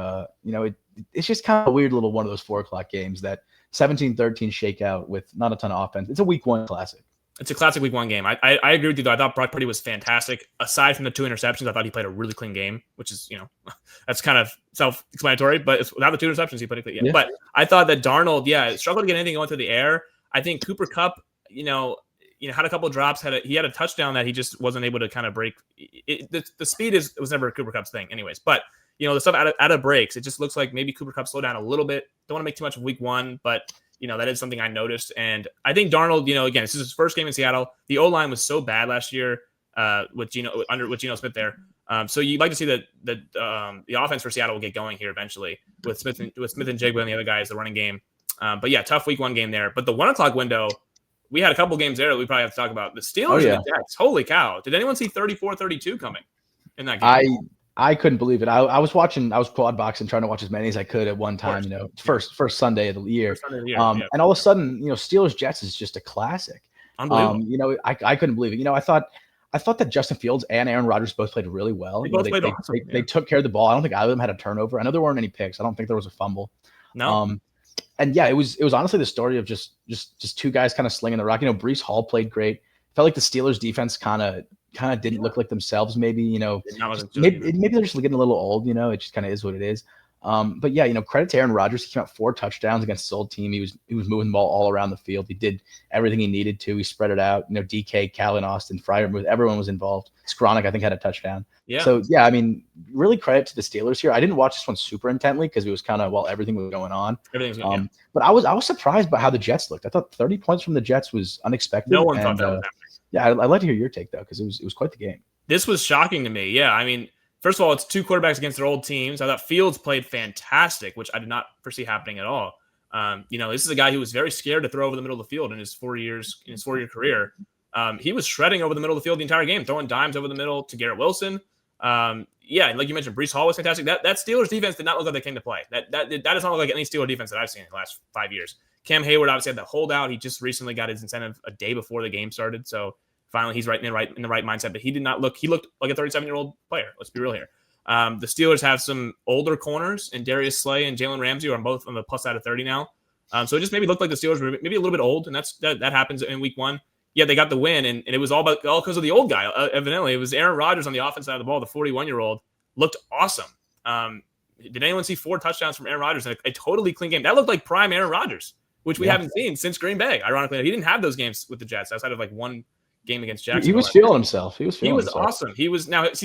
it's just kind of a weird little one of those 4:00 games, that 17-13 shakeout with not a ton of offense. It's a week 1 classic. It's a classic week 1 game. I agree with you, though. I thought Brock Purdy was fantastic. Aside from the 2 interceptions, I thought he played a really clean game, which is, that's kind of self-explanatory. But without the 2 interceptions, he played it clean. Yeah. But I thought that Darnold, struggled to get anything going through the air. I think Cooper Kupp, had a couple of drops. He had a touchdown that he just wasn't able to kind of break. The speed was never Cooper Kupp's thing, anyways. But the stuff out of breaks, it just looks like maybe Cooper Kupp slowed down a little bit. Don't want to make too much of week 1, but. That is something I noticed. And I think Darnold, again, this is his first game in Seattle. The O-line was so bad last year with Geno Smith there. So you'd like to see that the offense for Seattle will get going here eventually with Smith and Jigba and the other guys, the running game. But yeah, tough week 1 game there. But the 1:00 window, we had a couple games there that we probably have to talk about. The Steelers and the Jets. Holy cow. Did anyone see 34-32 coming in that game? I couldn't believe it. I was quad boxing, trying to watch as many as I could at one time, first Sunday of the year. And all of a sudden, Steelers Jets is just a classic. Unbelievable. I couldn't believe it. I thought that Justin Fields and Aaron Rodgers both played really well. They took care of the ball. I don't think either of them had a turnover. I know there weren't any picks. I don't think there was a fumble. No. And yeah, it was honestly the story of just 2 guys kind of slinging the rock. Breece Hall played great. Felt like the Steelers defense kind of didn't look like themselves. Maybe maybe they're just getting a little old. It just kind of is what it is. But yeah, credit to Aaron Rodgers. He came out 4 touchdowns against his old team. He was moving the ball all around the field. He did everything he needed to. He spread it out. DK, Calvin Austin, Fryer, everyone was involved. Skronik, I think, had a touchdown. Yeah. So yeah, I mean, really credit to the Steelers here. I didn't watch this one super intently because it was kind of while everything was going on. Everything's going on. But I was surprised by how the Jets looked. I thought 30 points from the Jets was unexpected. No one thought that was happening. Yeah, I'd like to hear your take though, because it was quite the game. This was shocking to me. Yeah, I mean, first of all, it's 2 quarterbacks against their old teams. I thought Fields played fantastic, which I did not foresee happening at all. This is a guy who was very scared to throw over the middle of the field in his 4-year career. He was shredding over the middle of the field the entire game, throwing dimes over the middle to Garrett Wilson. Yeah, and like you mentioned, Breece Hall was fantastic. That Steelers defense did not look like they came to play. That does not look like any Steelers defense that I've seen in the last 5 years. Cam Hayward obviously had that holdout. He just recently got his incentive a day before the game started, so finally he's in the right mindset. But he did not look. He looked like a 37-year-old player. Let's be real here. The Steelers have some older corners, and Darius Slay and Jalen Ramsey are both on the plus side of 30 now. So it just maybe looked like the Steelers were maybe a little bit old, and that happens in week 1. Yeah, they got the win, and it was all because of the old guy. Evidently, it was Aaron Rodgers on the offense side of the ball. The 41-year-old looked awesome. Did anyone see 4 touchdowns from Aaron Rodgers in a totally clean game? That looked like prime Aaron Rodgers, which we haven't seen since Green Bay. Ironically, he didn't have those games with the Jets outside of like one game against Jacksonville. He was feeling himself. He was awesome. He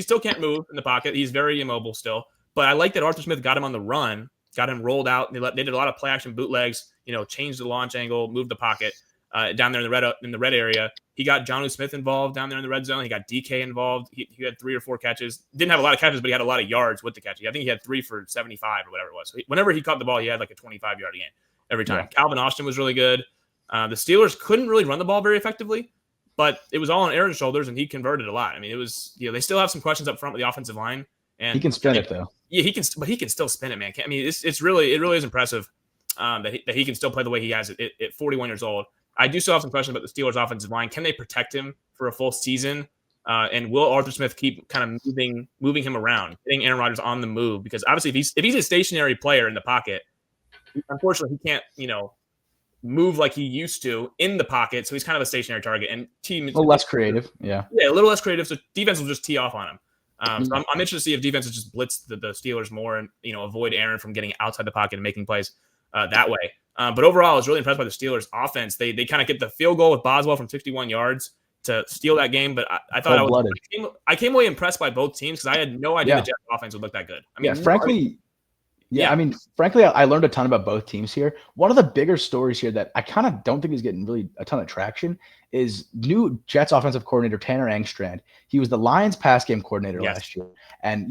still can't move in the pocket. He's very immobile still. But I like that Arthur Smith got him on the run, got him rolled out. They did a lot of play action bootlegs. Changed the launch angle, moved the pocket. Down there in the red area, he got Jonnu Smith involved down there in the red zone. He got DK involved. He had 3 or 4 catches. Didn't have a lot of catches, but he had a lot of yards with the catches. I think he had 3 for 75 or whatever it was. So whenever he caught the ball, he had like a 25-yard game every time. Yeah. Calvin Austin was really good. The Steelers couldn't really run the ball very effectively, but it was all on Aaron's shoulders, and he converted a lot. I mean, it was they still have some questions up front with the offensive line, and he can spin it though. Yeah, he can still spin it, man. I mean, it really is impressive that he can still play the way he has at 41 years old. I do still have some questions about the Steelers' offensive line. Can they protect him for a full season? And will Arthur Smith keep kind of moving him around, getting Aaron Rodgers on the move? Because obviously, if he's a stationary player in the pocket, unfortunately, he can't move like he used to in the pocket. So he's kind of a stationary target. And teams a little less creative, yeah, a little less creative. So defense will just tee off on him. So I'm interested to see if defenses just blitz the Steelers more and avoid Aaron from getting outside the pocket and making plays that way. But overall, I was really impressed by the Steelers' offense. They kind of get the field goal with Boswell from 51 yards to steal that game. But I thought I came away impressed by both teams because I had no idea the Jets' offense would look that good. I mean, frankly, I learned a ton about both teams here. One of the bigger stories here that I kind of don't think is getting really a ton of traction is new Jets offensive coordinator Tanner Engstrand. He was the Lions pass game coordinator last year. And,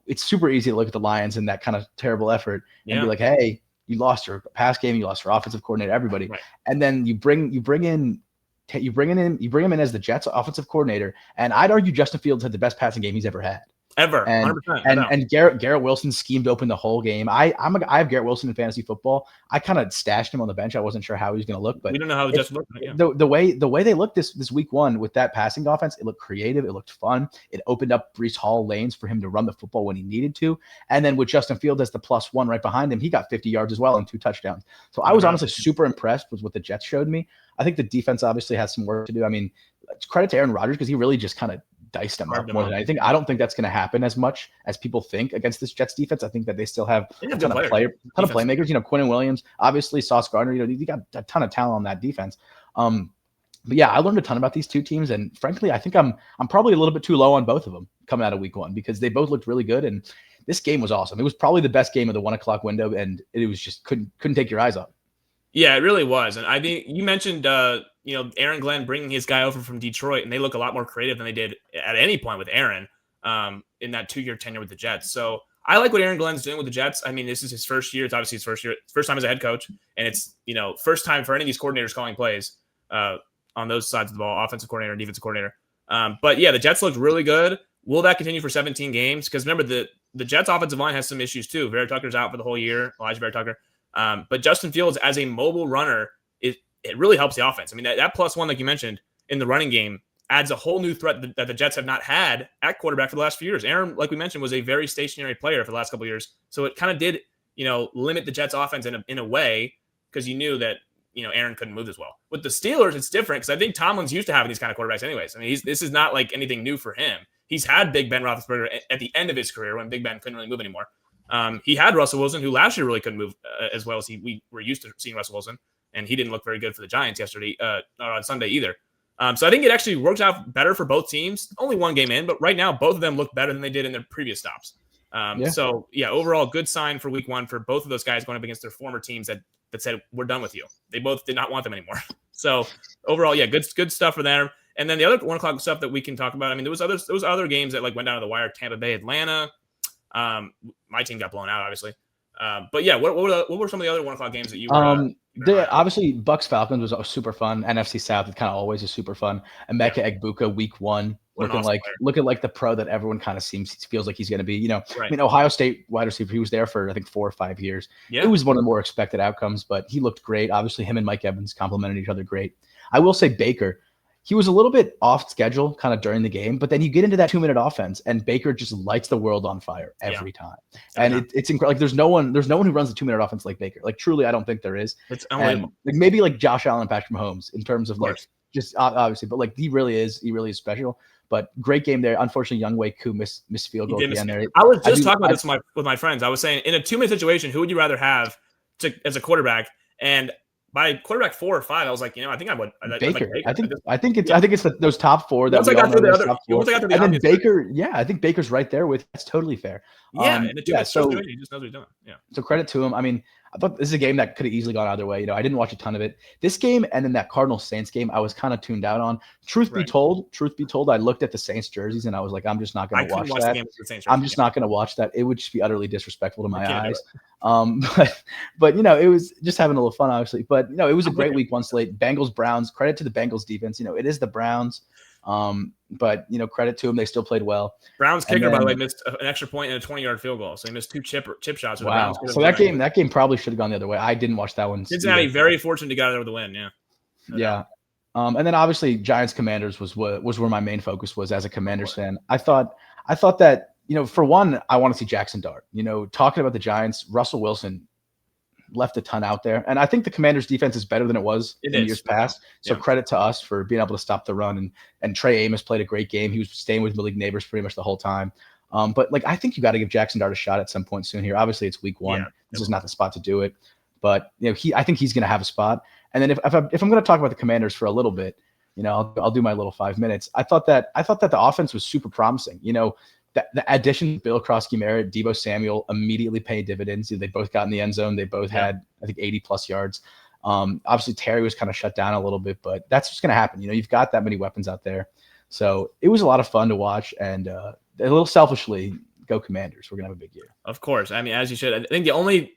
it's super easy to look at the Lions and that kind of terrible effort and be like, hey, you lost your pass game, you lost your offensive coordinator, everybody. Right. And then you bring him in as the Jets offensive coordinator. And I'd argue Justin Fields had the best passing game he's ever had. Ever, and 100%. And Garrett Wilson schemed open the whole game. I have Garrett Wilson in fantasy football. I kind of stashed him on the bench. I wasn't sure how he was going to look, but we don't know how the Jets look. Yeah. The way they looked this week 1 with that passing offense, it looked creative. It looked fun. It opened up Breece Hall lanes for him to run the football when he needed to. And then with Justin Fields as the +1 right behind him, he got 50 yards as well and 2 touchdowns. So I was honestly super impressed with what the Jets showed me. I think the defense obviously has some work to do. I mean, credit to Aaron Rodgers because he really just kind of diced them up more than anything. I don't think that's going to happen as much as people think against this Jets defense. I think that they still have a ton of playmakers. Quinn Williams, obviously Sauce Gardner. You got a ton of talent on that defense. But yeah, I learned a ton about these two teams, and frankly, I think I'm probably a little bit too low on both of them coming out of week 1 because they both looked really good, and this game was awesome. It was probably the best game of the 1 o'clock window, and it was just couldn't take your eyes off. Yeah, it really was. And I think you mentioned, Aaron Glenn bringing his guy over from Detroit, and they look a lot more creative than they did at any point with Aaron in that 2-year tenure with the Jets. So I like what Aaron Glenn's doing with the Jets. I mean, this is his first year. It's obviously his first time as a head coach, and it's, first time for any of these coordinators calling plays on those sides of the ball, offensive coordinator and defensive coordinator. But yeah, the Jets looked really good. Will that continue for 17 games? Because remember, the Jets offensive line has some issues too. Vera Tucker's out for the whole year, Elijah Vera Tucker. But Justin Fields as a mobile runner, it really helps the offense. I mean, that +1, like you mentioned, in the running game adds a whole new threat that the Jets have not had at quarterback for the last few years. Aaron, like we mentioned, was a very stationary player for the last couple of years. So it kind of did, limit the Jets offense in a way because you knew that, Aaron couldn't move as well. With the Steelers, it's different because I think Tomlin's used to having these kind of quarterbacks anyways. I mean, this is not like anything new for him. He's had Big Ben Roethlisberger at the end of his career when Big Ben couldn't really move anymore. He had Russell Wilson, who last year really couldn't move as well as we were used to seeing Russell Wilson, and he didn't look very good for the Giants yesterday, or on Sunday either. So I think it actually worked out better for both teams. Only one game in, but right now both of them look better than they did in their previous stops. So overall, good sign for week 1 for both of those guys going up against their former teams that said, we're done with you. They both did not want them anymore. So overall, good stuff for them. And then the other 1 o'clock stuff that we can talk about. I mean, there was other games that went down to the wire. Tampa Bay, Atlanta. My team got blown out, obviously. But yeah, what were some of the other 1 o'clock games that you were? Obviously, Bucks Falcons was super fun. NFC South is kind of always a super fun. And Mecca Egbuka week 1 looking like the pro that everyone kind of feels like he's going to be. Right. I mean, Ohio State wide receiver, he was there for I think 4 or 5 years. Yeah. It was one of the more expected outcomes, but he looked great. Obviously, him and Mike Evans complemented each other great. I will say Baker. He was a little bit off schedule kind of during the game, but then you get into that 2-minute offense and Baker just lights the world on fire every time. And it's incredible. Like there's no one who runs the 2-minute offense like Baker. Like truly, I don't think there is. It's unbelievable. Like maybe like Josh Allen, Patrick Mahomes in terms of just obviously, but like he really is special. But great game there. Unfortunately, Younghoe Koo missed field goal at the end there. I was just talking about this with my friends. I was saying in a 2-minute situation, who would you rather have as a quarterback? And by quarterback 4 or 5, I was like, I think I would. Baker. I think it's those top 4 that once we all know those top 4. And then Baker, I think Baker's right there with. That's totally fair. Yeah, in a 2-minute situation, he just knows what he's doing. Yeah. So credit to him. I mean, I thought this is a game that could have easily gone either way. I didn't watch a ton of it. This game and then that Cardinals Saints game, I was kind of tuned out on. Truth be told, I looked at the Saints jerseys and I was like, I'm just not going to watch that. I'm just not going to watch that. It would just be utterly disrespectful to my eyes. But it was just having a little fun, obviously. But it was a great week 1 slate. Bengals Browns. Credit to the Bengals defense. It is the Browns. But credit to them, they still played well. Browns kicker, by the way, missed an extra point and a 20-yard field goal, so he missed 2 chip shots. Wow! So that game probably should have gone the other way. I didn't watch that one. Cincinnati very fortunate to get out there with the win. Yeah. And then obviously Giants Commanders was where my main focus was as a Commanders fan. I thought that for one, I want to see Jackson Dart. Talking about the Giants, Russell Wilson left a ton out there. And I think the Commanders defense is better than it was in years past. So credit to us for being able to stop the run. And Trey Amos played a great game. He was staying with Malik Neighbors pretty much the whole time. But I think you got to give Jackson Dart a shot at some point soon here. Obviously it's week 1. This is not the spot to do it, but I think he's going to have a spot. And then if I'm going to talk about the Commanders for a little bit, I'll do my little 5 minutes. I thought that the offense was super promising. The addition of Bill Krosky-Merritt, Deebo Samuel immediately paid dividends. They both got in the end zone. They both had, I think, 80-plus yards. Obviously, Terry was kind of shut down a little bit, but that's what's going to happen. You've got that many weapons out there. So it was a lot of fun to watch. And a little selfishly, go Commanders. We're going to have a big year. Of course. I mean, as you should. I think the only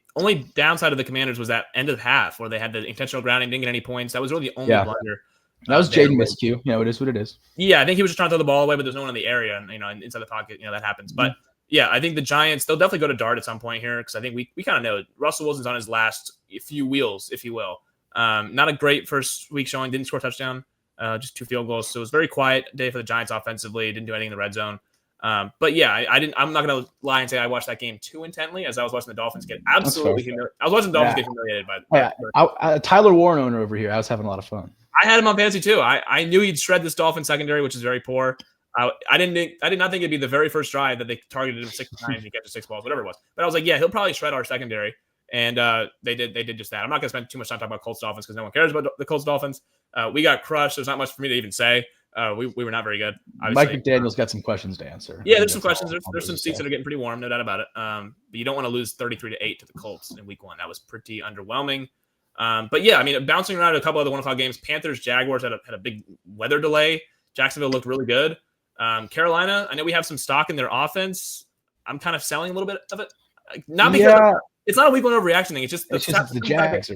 downside of the Commanders was that end of half where they had the intentional grounding, didn't get any points. That was really the only blunder. That was Jaden Miscue. It is what it is. Yeah, I think he was just trying to throw the ball away, but there's no one in the area, and inside the pocket, that happens. But yeah, I think the Giants, they'll definitely go to Dart at some point here because I think we kind of know Russell Wilson's on his last few wheels, if you will. Not a great first week showing. Didn't score a touchdown, just 2 field goals. So it was a very quiet day for the Giants offensively. Didn't do anything in the red zone. But yeah, I'm not gonna lie and say I watched that game too intently as I was watching the Dolphins get absolutely humiliated. I was watching the Dolphins get humiliated by Tyler Warren owner over here. I was having a lot of fun. I had him on fantasy too. I knew he'd shred this Dolphin secondary, which is very poor. I did not think it'd be the very first drive that they targeted him 6 times and he catches 6 balls, whatever it was. But I was like, yeah, he'll probably shred our secondary. And they did just that. I'm not gonna spend too much time talking about Colts Dolphins because no one cares about the Colts Dolphins. We got crushed. There's not much for me to even say. We were not very good. Obviously. Mike McDaniel's got some questions to answer. Yeah, there's some questions. There's some seats that are getting pretty warm, no doubt about it. But you don't want to lose 33-8 to the Colts in week 1. That was pretty underwhelming. But yeah, I mean, bouncing around a couple of the 1 o'clock games, Panthers, Jaguars had a big weather delay. Jacksonville looked really good. Carolina, I know we have some stock in their offense. I'm kind of selling a little bit of it. Not because it's not a week 1 overreaction thing. It's just the Jags.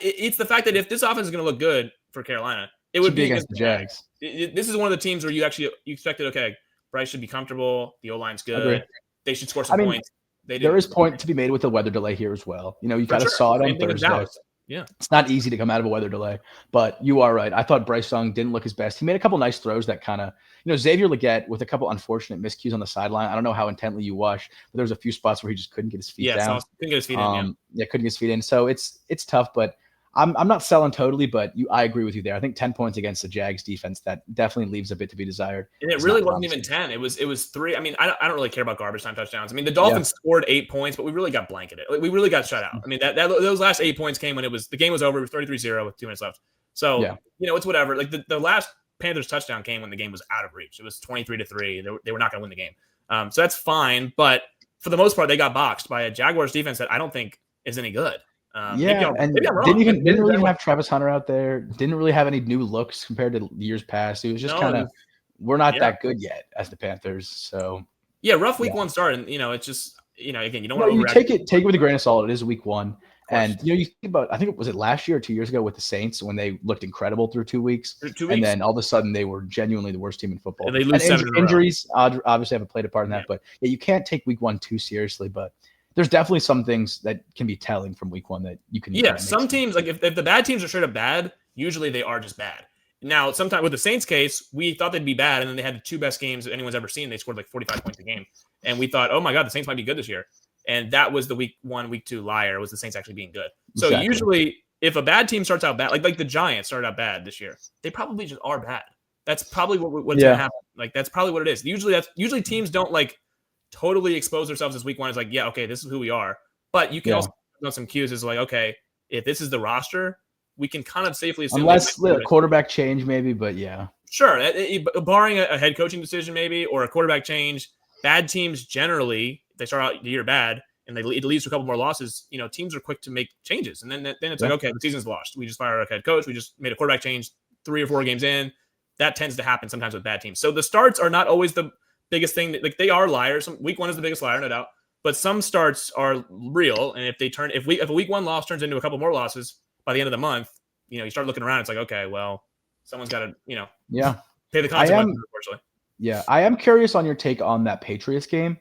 It's the fact that if this offense is going to look good for Carolina, it would be against the Jags. This is one of the teams where you expected, okay, Bryce should be comfortable. The O-line's good. They should score some points. There is point to be made with the weather delay here as well. You got to saw it on Thursday. Yeah, it's not easy to come out of a weather delay, but you are right. I thought Bryce Young didn't look his best. He made a couple nice throws that kind of, Xavier Legette with a couple unfortunate miscues on the sideline. I don't know how intently you watched, but there was a few spots where he just couldn't get his feet down. Couldn't get his feet in. Couldn't get his feet in. So it's tough, but I'm not selling totally, but I agree with you there. I think 10 points against the Jags defense, that definitely leaves a bit to be desired. And it really wasn't even 10. It was 3. I mean, I don't really care about garbage time touchdowns. I mean, the Dolphins scored 8 points, but we really got blanketed. Like, we really got shut out. I mean, those last 8 points came when the game was over. It was 33-0 with 2 minutes left. So, it's whatever. Like the last Panthers touchdown came when the game was out of reach. It was 23-3. They were not going to win the game. So that's fine. But for the most part, they got boxed by a Jaguars defense that I don't think is any good. And didn't really even have Travis Hunter out there. Didn't really have any new looks compared to years past. It was just kind of, we're not that good yet as the Panthers. So rough week 1 start, and it's just again, you don't want to take it with a grain of salt. It is week 1, and you think about, I think was it last year or 2 years ago with the Saints when they looked incredible through 2 weeks, and then all of a sudden they were genuinely the worst team in football. And they lose 7 injuries obviously have played a part in that, but you can't take week 1 too seriously, but. There's definitely some things that can be telling from week 1 that you can. Some teams, like if the bad teams are straight up bad, usually they are just bad. Now, sometimes with the Saints case, we thought they'd be bad, and then they had the 2 best games that anyone's ever seen. They scored like 45 points a game, and we thought, oh my god, the Saints might be good this year. And that was the week 1, week 2 liar, was the Saints actually being good. So usually, if a bad team starts out bad, like the Giants started out bad this year, they probably just are bad. That's probably what's gonna happen. Like that's probably what it is. Usually teams don't like totally expose themselves as week 1. It's like, yeah, okay, this is who we are. But you can also know some cues is like, okay, if this is the roster, we can kind of safely assume. Unless quarterback change, maybe, but Sure. Barring a head coaching decision, maybe, or a quarterback change, bad teams generally, they start out the year bad and it leads to a couple more losses. Teams are quick to make changes. And then it's like, okay, the season's lost. We just fired our head coach. We just made a quarterback change 3 or 4 games in. That tends to happen sometimes with bad teams. So the starts are not always the biggest thing. Like they are liars. Week 1 is the biggest liar, no doubt. But some starts are real, and if a week 1 loss turns into a couple more losses by the end of the month, you start looking around. It's like, okay, well, someone's got to pay the consequences. Unfortunately, I am curious on your take on that Patriots game.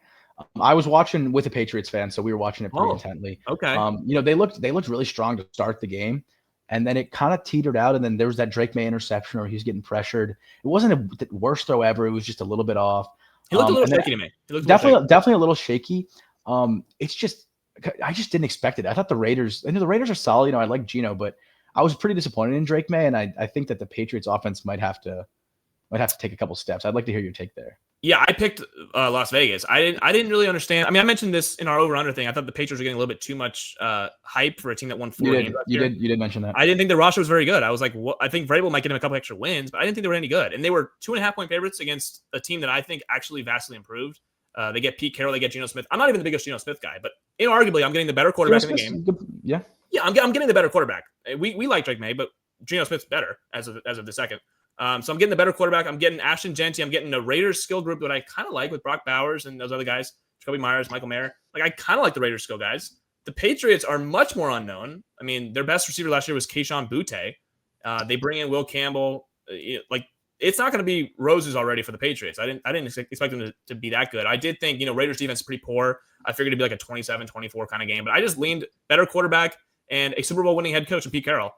I was watching with a Patriots fan, so we were watching it pretty intently. Okay, they looked really strong to start the game, and then it kind of teetered out, and then there was that Drake May interception, or he was getting pressured. It wasn't the worst throw ever. It was just a little bit off. He looked a little shaky to me. Definitely a little shaky. It's just I just didn't expect it. I thought the Raiders are solid. I like Geno, but I was pretty disappointed in Drake May, and I think that the Patriots offense might have to take a couple steps. I'd like to hear your take there. Yeah, I picked Las Vegas. I didn't really understand. I mean, I mentioned this in our over/under thing. I thought the Patriots were getting a little bit too much hype for a team that won 4 games. You did mention that. I didn't think the roster was very good. I was like, well, I think Vrabel might get him a couple extra wins, but I didn't think they were any good. And they were 2.5-point favorites against a team that I think actually vastly improved. They get Pete Carroll, they get Geno Smith. I'm not even the biggest Geno Smith guy, but arguably, I'm getting the better quarterback in the game. I'm getting the better quarterback. We like Drake May, but Geno Smith's better as of the second. So I'm getting the better quarterback. I'm getting Ashton Genty. I'm getting a Raiders skill group that I kind of like with Brock Bowers and those other guys, Jacoby Myers, Michael Mayer. Like I kind of like the Raiders skill guys. The Patriots are much more unknown. I mean, their best receiver last year was Keyshawn Butte. They bring in Will Campbell. It's not going to be roses already for the Patriots. I didn't expect them to be that good. I did think, Raiders defense is pretty poor. I figured it'd be like a 27-24 kind of game, but I just leaned better quarterback and a Super Bowl winning head coach in Pete Carroll.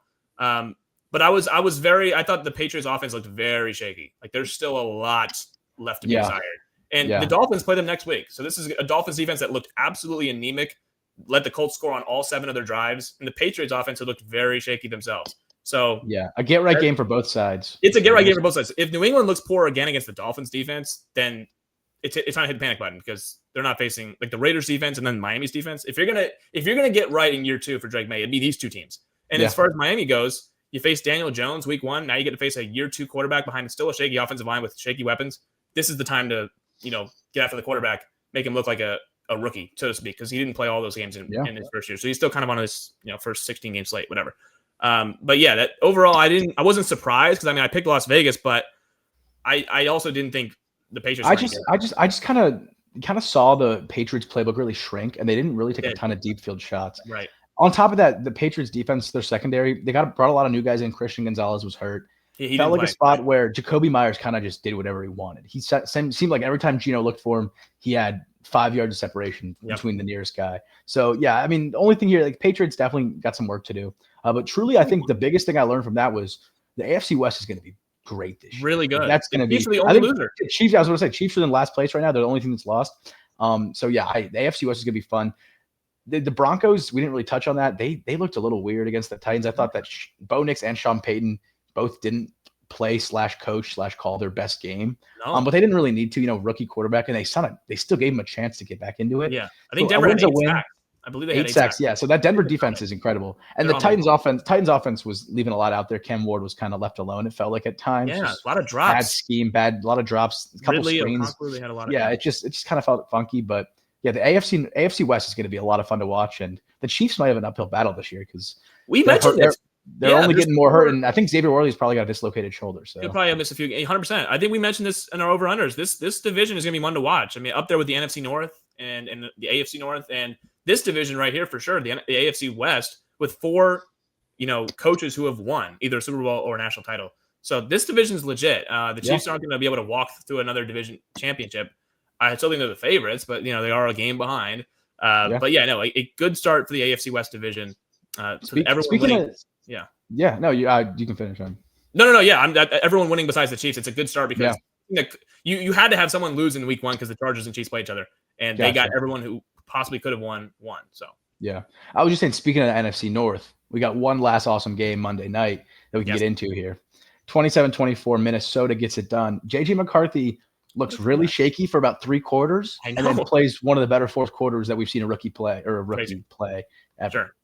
But I thought the Patriots offense looked very shaky. Like there's still a lot left to be desired. And the Dolphins play them next week. So this is a Dolphins defense that looked absolutely anemic, let the Colts score on all 7 of their drives. And the Patriots offense looked very shaky themselves. So a get-right game for both sides. It's a get-right game for both sides. If New England looks poor again against the Dolphins defense, then it's time to hit the panic button because they're not facing like the Raiders defense and then Miami's defense. If you're gonna get right in year 2 for Drake May, it'd be these 2 teams. And as far as Miami goes, you face Daniel Jones week 1. Now you get to face a year 2 quarterback behind still a shaky offensive line with shaky weapons. This is the time to get after the quarterback, make him look like a rookie, so to speak, because he didn't play all those games in his first year. So he's still kind of on his first 16 game slate, whatever. But yeah, that overall, I wasn't surprised because I picked Las Vegas, but I also didn't think the Patriots. I just kind of saw the Patriots playbook really shrink, and they didn't really take a ton of deep field shots. Right. On top of that, the Patriots defense, their secondary, they brought a lot of new guys in. Christian Gonzalez was hurt. He felt like a spot where Jacoby Myers kind of just did whatever he wanted. He seemed like every time Geno looked for him, he had 5 yards of separation between the nearest guy. So yeah, the only thing here, like Patriots definitely got some work to do. But truly, I think the biggest thing I learned from that was the AFC West is going to be great this year. Really good. That's going to be the only loser. Chiefs. I was going to say Chiefs are in last place right now. They're the only team that's lost. So yeah, the AFC West is going to be fun. the Broncos, we didn't really touch on that. They looked a little weird against the Titans. I thought that Bo Nix and Sean Payton both didn't play / coach / call their best game. No. But they didn't really need to, rookie quarterback, and they still gave him a chance to get back into it. Yeah. I think so Denver had 8 a win. sacks. I believe they had 8 sacks. Yeah. So that Denver defense is incredible. And the Titans offense was leaving a lot out there. Cam Ward was kind of left alone. It felt like at times. Yeah. A lot of drops. Bad scheme, a lot of drops, a couple screens. Really had a lot of it just kind of felt funky, but yeah, the AFC West is going to be a lot of fun to watch, and the Chiefs might have an uphill battle this year because we mentioned this. They're only getting more hurt, and I think Xavier Worley's probably got a dislocated shoulder. So he'll probably miss a few. 100%. I think we mentioned this in our over-unders. This division is going to be one to watch. I mean, up there with the NFC North and the AFC North, and this division right here for sure, the AFC West, with 4, coaches who have won either a Super Bowl or a national title. So this division is legit. The Chiefs aren't going to be able to walk through another division championship. I still think they're the favorites, but they are a game behind. But yeah, no, a good start for the AFC West division. Everyone winning. You can finish on. No. Yeah, everyone winning besides the Chiefs. It's a good start because you had to have someone lose in week 1 because the Chargers and Chiefs play each other, and they got everyone who possibly could have won. So yeah, I was just saying. Speaking of the NFC North, we got one last awesome game Monday night that we can get into here. 27-24, Minnesota gets it done. JJ McCarthy looks really shaky for about 3 quarters, and then plays one of the better fourth quarters that we've seen a rookie play play ever. Sure.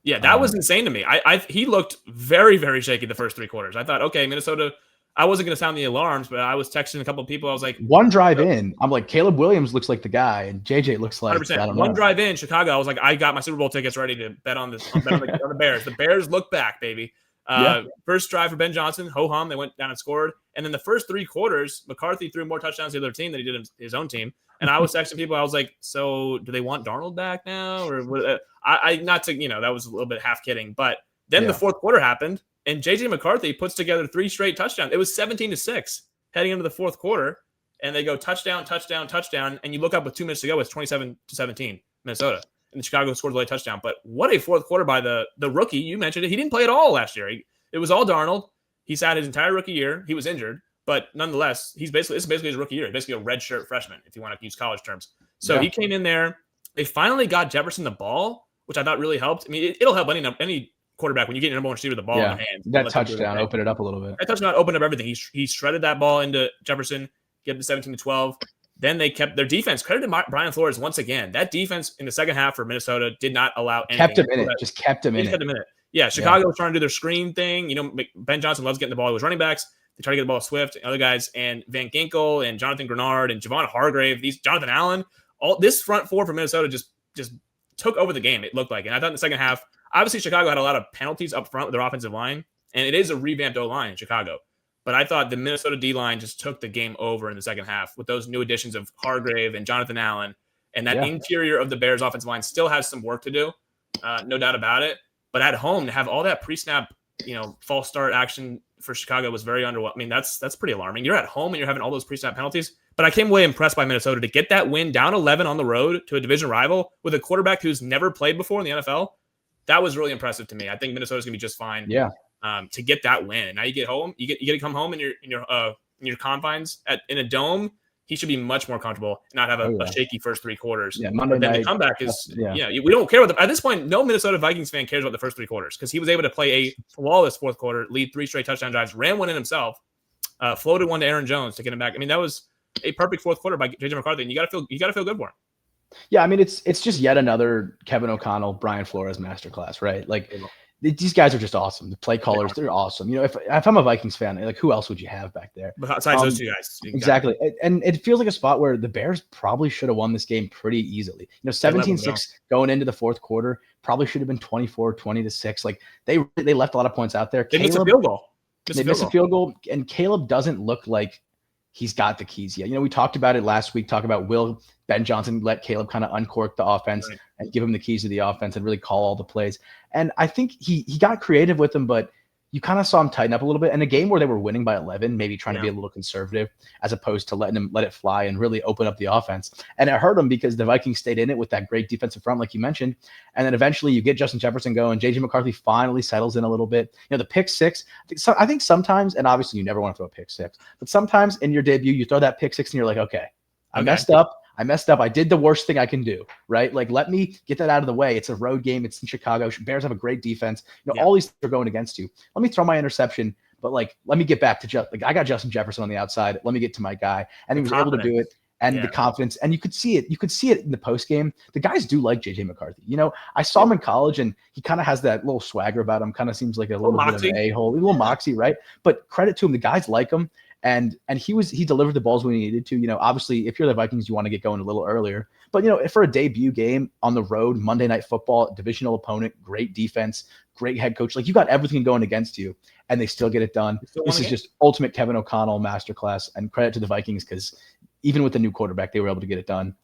Yeah, that was insane to me. He looked very, very shaky the first 3 quarters. I thought, okay, Minnesota. I wasn't going to sound the alarms, but I was texting a couple of people. I was like, one drive in, I'm like, Caleb Williams looks like the guy, and JJ looks like 100%. One drive in Chicago. I was like, I got my Super Bowl tickets ready to bet on this. On the Bears. The Bears look back, baby. First drive for Ben Johnson, ho-hum, they went down and scored. And then the first 3 quarters, McCarthy threw more touchdowns to the other team than he did his own team. And I was texting people, I was like, so do they want Darnold back now? Or what? That was a little bit half kidding. But then the fourth quarter happened, and JJ McCarthy puts together 3 straight touchdowns. It was 17-6 heading into the fourth quarter, and they go touchdown, touchdown, touchdown. And you look up with 2 minutes to go, it's 27-17, Minnesota. And Chicago scores a late touchdown. But what a fourth quarter by the rookie. You mentioned it. He didn't play at all last year. It was all Darnold. He sat his entire rookie year. He was injured. But nonetheless, this is basically his rookie year. He's basically a redshirt freshman, if you want to use college terms. So he came in there. They finally got Jefferson the ball, which I thought really helped. I mean, it'll help any quarterback when you get your number 1 receiver with the ball in the hand. That touchdown opened it up a little bit. That touchdown opened up everything. He shredded that ball into Jefferson, get him to 17-12. Then they kept their defense. Credit to Brian Flores once again. That defense in the second half for Minnesota did not allow anything. Kept him in it. Just kept him in it. Yeah, Chicago was trying to do their screen thing. Ben Johnson loves getting the ball with running backs. They try to get the ball to Swift and other guys, and Van Ginkel and Jonathan Grenard and Javon Hargrave, Jonathan Allen. All this front 4 for Minnesota just took over the game, it looked like. And I thought in the second half, obviously Chicago had a lot of penalties up front with their offensive line, and it is a revamped O-line in Chicago. But I thought the Minnesota D-line just took the game over in the second half with those new additions of Hargrave and Jonathan Allen. And that interior of the Bears offensive line still has some work to do, no doubt about it. But at home, to have all that pre-snap, false start action for Chicago was very underwhelming. I mean, that's pretty alarming. You're at home and you're having all those pre-snap penalties. But I came away impressed by Minnesota to get that win down 11 on the road to a division rival with a quarterback who's never played before in the NFL. That was really impressive to me. I think Minnesota's going to be just fine. Yeah. To get that win. Now you get home, you get to come home in your confines in a dome. He should be much more comfortable and not have a shaky first 3 quarters. Yeah, Monday night. The comeback is we don't care about at this point. No Minnesota Vikings fan cares about the first 3 quarters because he was able to play a flawless fourth quarter, lead 3 straight touchdown drives, ran one in himself, floated one to Aaron Jones to get him back. I mean, that was a perfect fourth quarter by JJ McCarthy, and you got to feel good for him. Yeah, I mean, it's just yet another Kevin O'Connell, Brian Flores masterclass, right? Like. These guys are just awesome. The play callers, they're awesome. If I'm a Vikings fan, like who else would you have back there? Besides those 2 guys. Exactly. And it feels like a spot where the Bears probably should have won this game pretty easily. 17-6 going into the fourth quarter, probably should have been 24-20-6. Like they left a lot of points out there. They missed a field goal. They missed a field goal, and Caleb doesn't look like he's got the keys yet. We talked about it last week, will Ben Johnson let Caleb kind of uncork the offense and give him the keys to the offense and really call all the plays. And I think he got creative with them, but you kind of saw him tighten up a little bit. In a game where they were winning by 11, maybe trying to be a little conservative as opposed to letting him let it fly and really open up the offense. And it hurt him because the Vikings stayed in it with that great defensive front, like you mentioned. And then eventually you get Justin Jefferson going. JJ McCarthy finally settles in a little bit. The pick 6, I think sometimes, and obviously you never want to throw a pick 6, but sometimes in your debut, you throw that pick 6 and you're like, okay, I messed up. I messed up. I did the worst thing I can do, right? Like, let me get that out of the way. It's a road game. It's in Chicago. Bears have a great defense. All these things are going against you. Let me throw my interception, but like, let me get back to I got Justin Jefferson on the outside. Let me get to my guy. And he was able to do it. And the confidence, and you could see it. You could see it in the post game. The guys do like JJ McCarthy. I saw him in college, and he kind of has that little swagger about him. Kind of seems like a little bit of an a-hole, a little moxie, right? But credit to him, the guys like him, and he delivered the balls when he needed to. Obviously, if you're the Vikings, you want to get going a little earlier. But for a debut game on the road, Monday Night Football, divisional opponent, great defense, great head coach. Like, you got everything going against you, and they still get it done. This is just ultimate Kevin O'Connell masterclass, and credit to the Vikings because even with the new quarterback, they were able to get it done.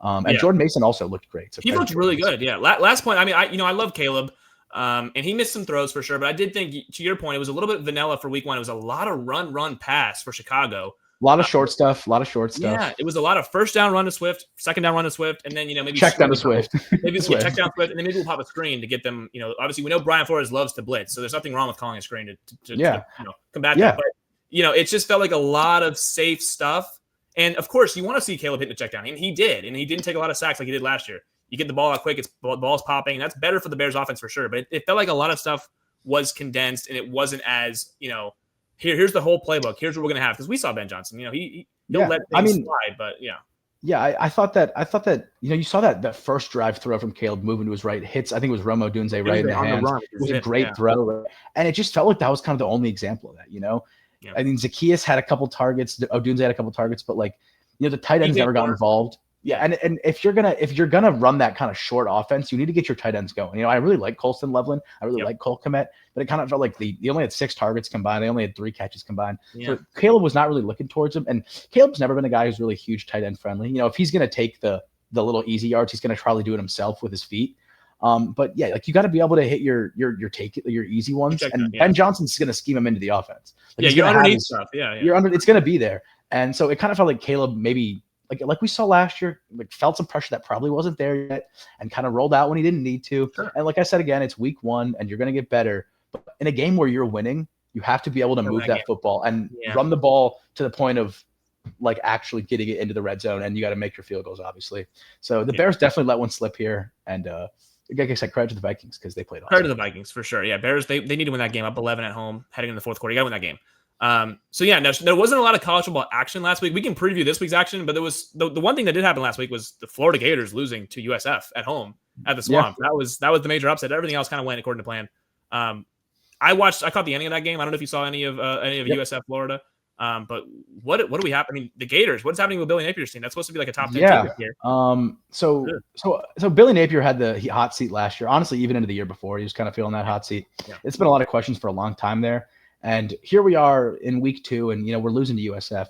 And Jordan Mason also looked great. So he looked really good. Yeah. Last point. I mean, I love Caleb, and he missed some throws for sure. But I did think, to your point, it was a little bit vanilla for week one. It was a lot of run, pass for Chicago. A lot of short stuff. Yeah, it was a lot of first down run to Swift, second down run to Swift, and then maybe check down to Swift. Maybe check down Swift, and then maybe we'll pop a screen to get them. Obviously we know Brian Flores loves to blitz, so there's nothing wrong with calling a screen to combat that. But it just felt like a lot of safe stuff. And of course, you want to see Caleb hitting the check down, and he did, and he didn't take a lot of sacks like he did last year. You get the ball out quick, the ball's popping, and that's better for the Bears offense for sure. But it felt like a lot of stuff was condensed, and it wasn't as here's the whole playbook. Here's what we're gonna have, because we saw Ben Johnson. He'll let things slide, but I thought that you saw that first drive throw from Caleb moving to his right, hits, I think it was Romo Dunze right in the hands. It was a great throw, and it just felt like that was kind of the only example of that. Yeah. I mean, Zacchaeus had a couple targets. Odunze had a couple targets, but the tight ends never got involved. Yeah, and if you're gonna run that kind of short offense, you need to get your tight ends going. I really like Colston Loveland. I really like Cole Kmet, but it kind of felt like they only had 6 targets combined. They only had 3 catches combined. Yeah. So Caleb was not really looking towards him, and Caleb's never been a guy who's really huge tight end friendly. If he's gonna take the little easy yards, he's gonna probably do it himself with his feet. But you got to be able to hit your easy ones, and Ben Johnson's going to scheme him into the offense. You're underneath stuff. You're under. It's going to be there, and so it kind of felt like Caleb maybe like we saw last year, felt some pressure that probably wasn't there yet, and kind of rolled out when he didn't need to. Sure. And like I said again, it's week 1, and you're going to get better. But in a game where you're winning, you have to be able to move that football and run the ball to the point of actually getting it into the red zone, and you got to make your field goals, obviously. So the Bears definitely let one slip here, and like I said, credit to the Vikings because they played awesome. Credit to the Vikings for sure. Yeah, Bears, they need to win that game, up 11 at home, heading into the fourth quarter. You got to win that game. There wasn't a lot of college football action last week. We can preview this week's action, but there was the one thing that did happen last week was the Florida Gators losing to USF at home at the Swamp. Yeah. That was the major upset. Everything else kind of went according to plan. I caught the ending of that game. I don't know if you saw any of USF Florida. But what do we have? I mean, the Gators. What's happening with Billy Napier's team? That's supposed to be like a top 10 team here. So Billy Napier had the hot seat last year. Honestly, even into the year before, he was kind of feeling that hot seat. Yeah. It's been a lot of questions for a long time there, and here we are in week 2, and we're losing to USF.